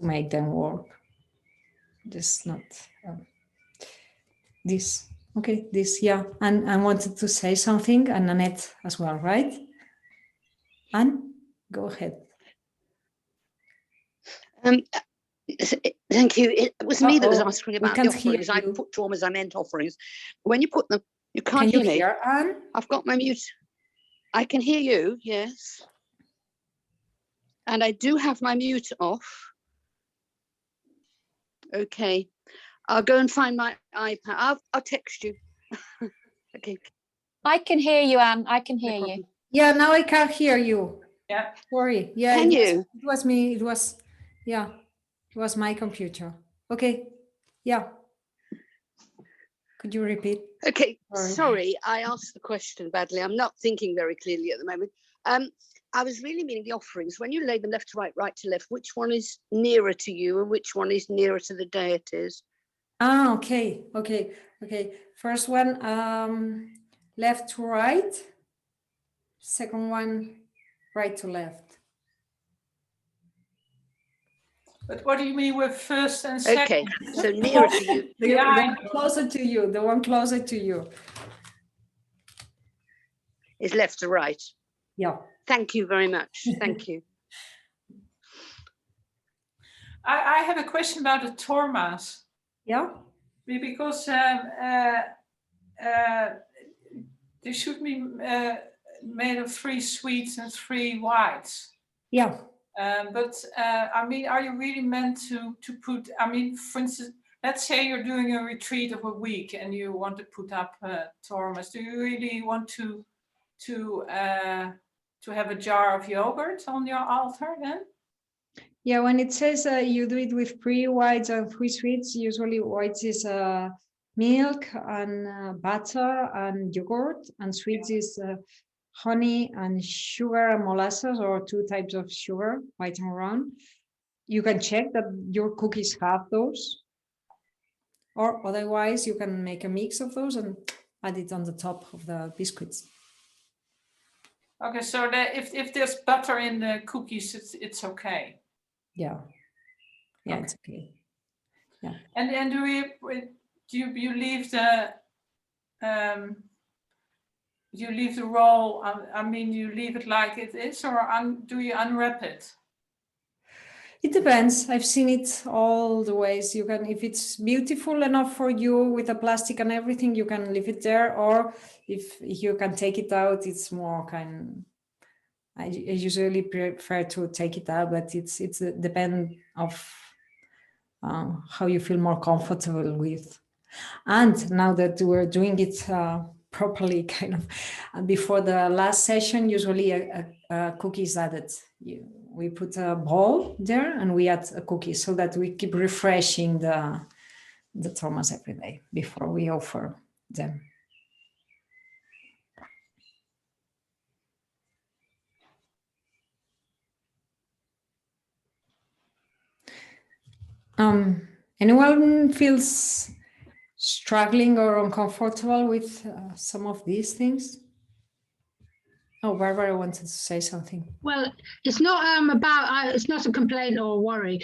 make them work. Just not this. Okay, this, yeah. And I wanted to say something, and Annette as well, right? Anne, go ahead. Thank you. It was me that was asking about the offerings. I put traumas, I meant offerings. When you put them, you can't hear me. Can you hear, Anne? I've got my mute. I can hear you, yes. And I do have my mute off. Okay. I'll go and find my iPad. I'll text you. Okay. I can hear you, Anne. I can hear you. Yeah, now I can't hear you. Yeah. Sorry. Yeah. Can you? It was me. It was, yeah. It was my computer. Okay. Yeah. Could you repeat? Okay. Sorry, I asked the question badly. I'm not thinking very clearly at the moment. I was really meaning the offerings. When you lay them left to right, right to left, which one is nearer to you and which one is nearer to the deities? Ah, okay. First one, left to right. Second one, right to left. But what do you mean with first and second? Okay, so nearer to you. The one closer to you. The one closer to you. Is left to right. Yeah. Thank you very much. Thank you. I have a question about the tormas. Yeah. Because they should be made of 3 sweets and 3 whites. Yeah. But I mean, are you really meant to put, I mean, for instance, let's say you're doing a retreat of a week and you want to put up tormas. Do you really want to have a jar of yogurt on your altar then? Yeah, when it says you do it with 3 whites and 3 sweets, usually whites is milk and butter and yogurt, and sweets is honey and sugar and molasses, or 2 types of sugar, white and brown. You can check that your cookies have those, or otherwise you can make a mix of those and add it on the top of the biscuits. Okay, so if there's butter in the cookies, it's okay. Yeah, Okay. It's okay. Yeah. And do you leave the roll? I mean, you leave it like it is, or do you unwrap it? It depends. I've seen it all the ways. You can, if it's beautiful enough for you with the plastic and everything, you can leave it there. Or if you can take it out, it's more kind. I usually prefer to take it out, but it's depend of how you feel more comfortable with. And now that we're doing it properly, kind of before the last session, usually a cookie is added. We put a bowl there and we add a cookie so that we keep refreshing the tormas every day before we offer them. Anyone feels struggling or uncomfortable with some of these things? Oh, Barbara wanted to say something. Well, it's not it's not a complaint or a worry.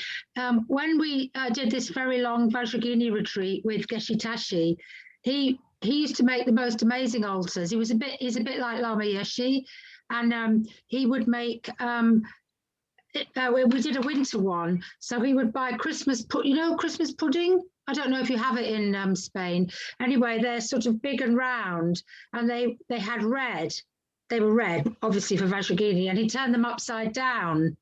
When we did this very long Vajragini retreat with Geshe Tashi, he used to make the most amazing altars. He's a bit like Lama Yeshe, and he would make. We did a winter one, so he would buy Christmas Christmas pudding, I don't know if you have it in Spain. Anyway, they're sort of big and round, and they had red. They were red, obviously, for Vajragini, and he turned them upside down,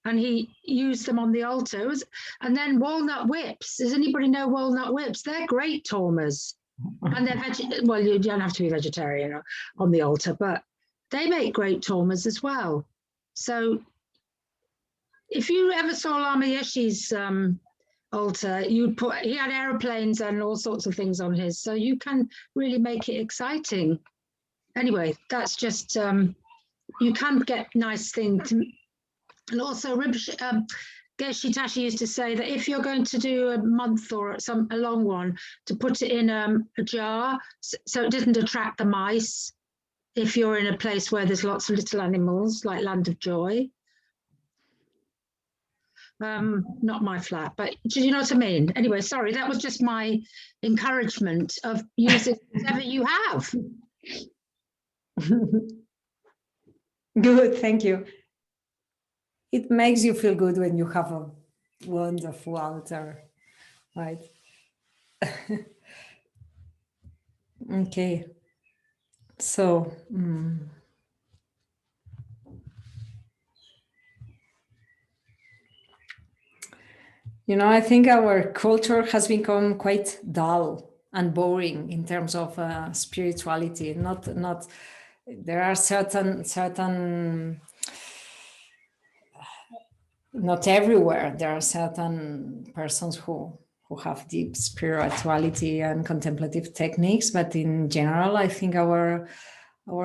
and he used them on the altar. And then walnut whips. Does anybody know walnut whips? They're great tormas. And they're well, you don't have to be vegetarian on the altar, but they make great tormas as well. So if you ever saw Lama Yeshe's altar, he had aeroplanes and all sorts of things on his, so you can really make it exciting. Anyway, that's just you can get nice things. And also Geshe Tashi used to say that if you're going to do a month or a long one, to put it in a jar so it doesn't attract the mice if you're in a place where there's lots of little animals, like Land of Joy. Not my flat, but do you know what I mean? Anyway, sorry, that was just my encouragement of using whatever you have. Good, thank you. It makes you feel good when you have a wonderful altar, right? Okay, so you know, I think our culture has become quite dull and boring in terms of spirituality. Not there are certain not everywhere. There are certain persons who have deep spirituality and contemplative techniques, but in general, I think our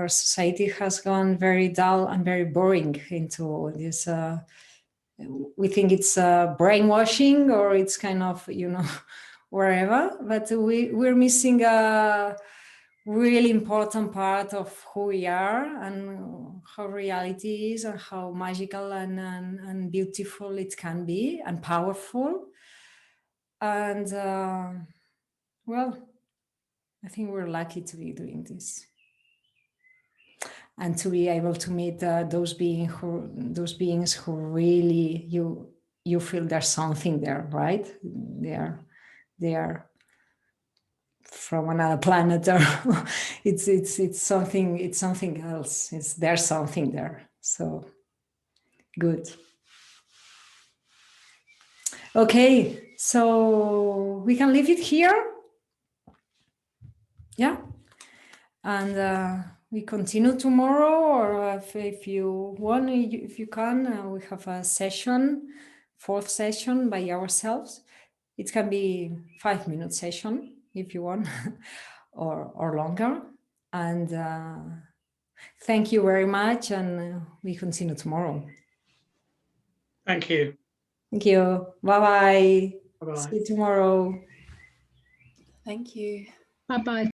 society has gone very dull and very boring into this. We think it's brainwashing, or it's kind of, you know, wherever, but we're missing a really important part of who we are and how reality is and how magical and beautiful it can be and powerful. And well, I think we're lucky to be doing this and to be able to meet those beings who really you feel there's something there, right? They are from another planet, or it's something else. There's something there. So good. Okay, so we can leave it here. Yeah, and we continue tomorrow, or if you want, if you can, we have a session, 4th session by ourselves. It can be 5-minute session if you want, or longer. And thank you very much, and we continue tomorrow. Thank you. Thank you. Bye-bye. Bye-bye. See you tomorrow. Thank you. Bye-bye.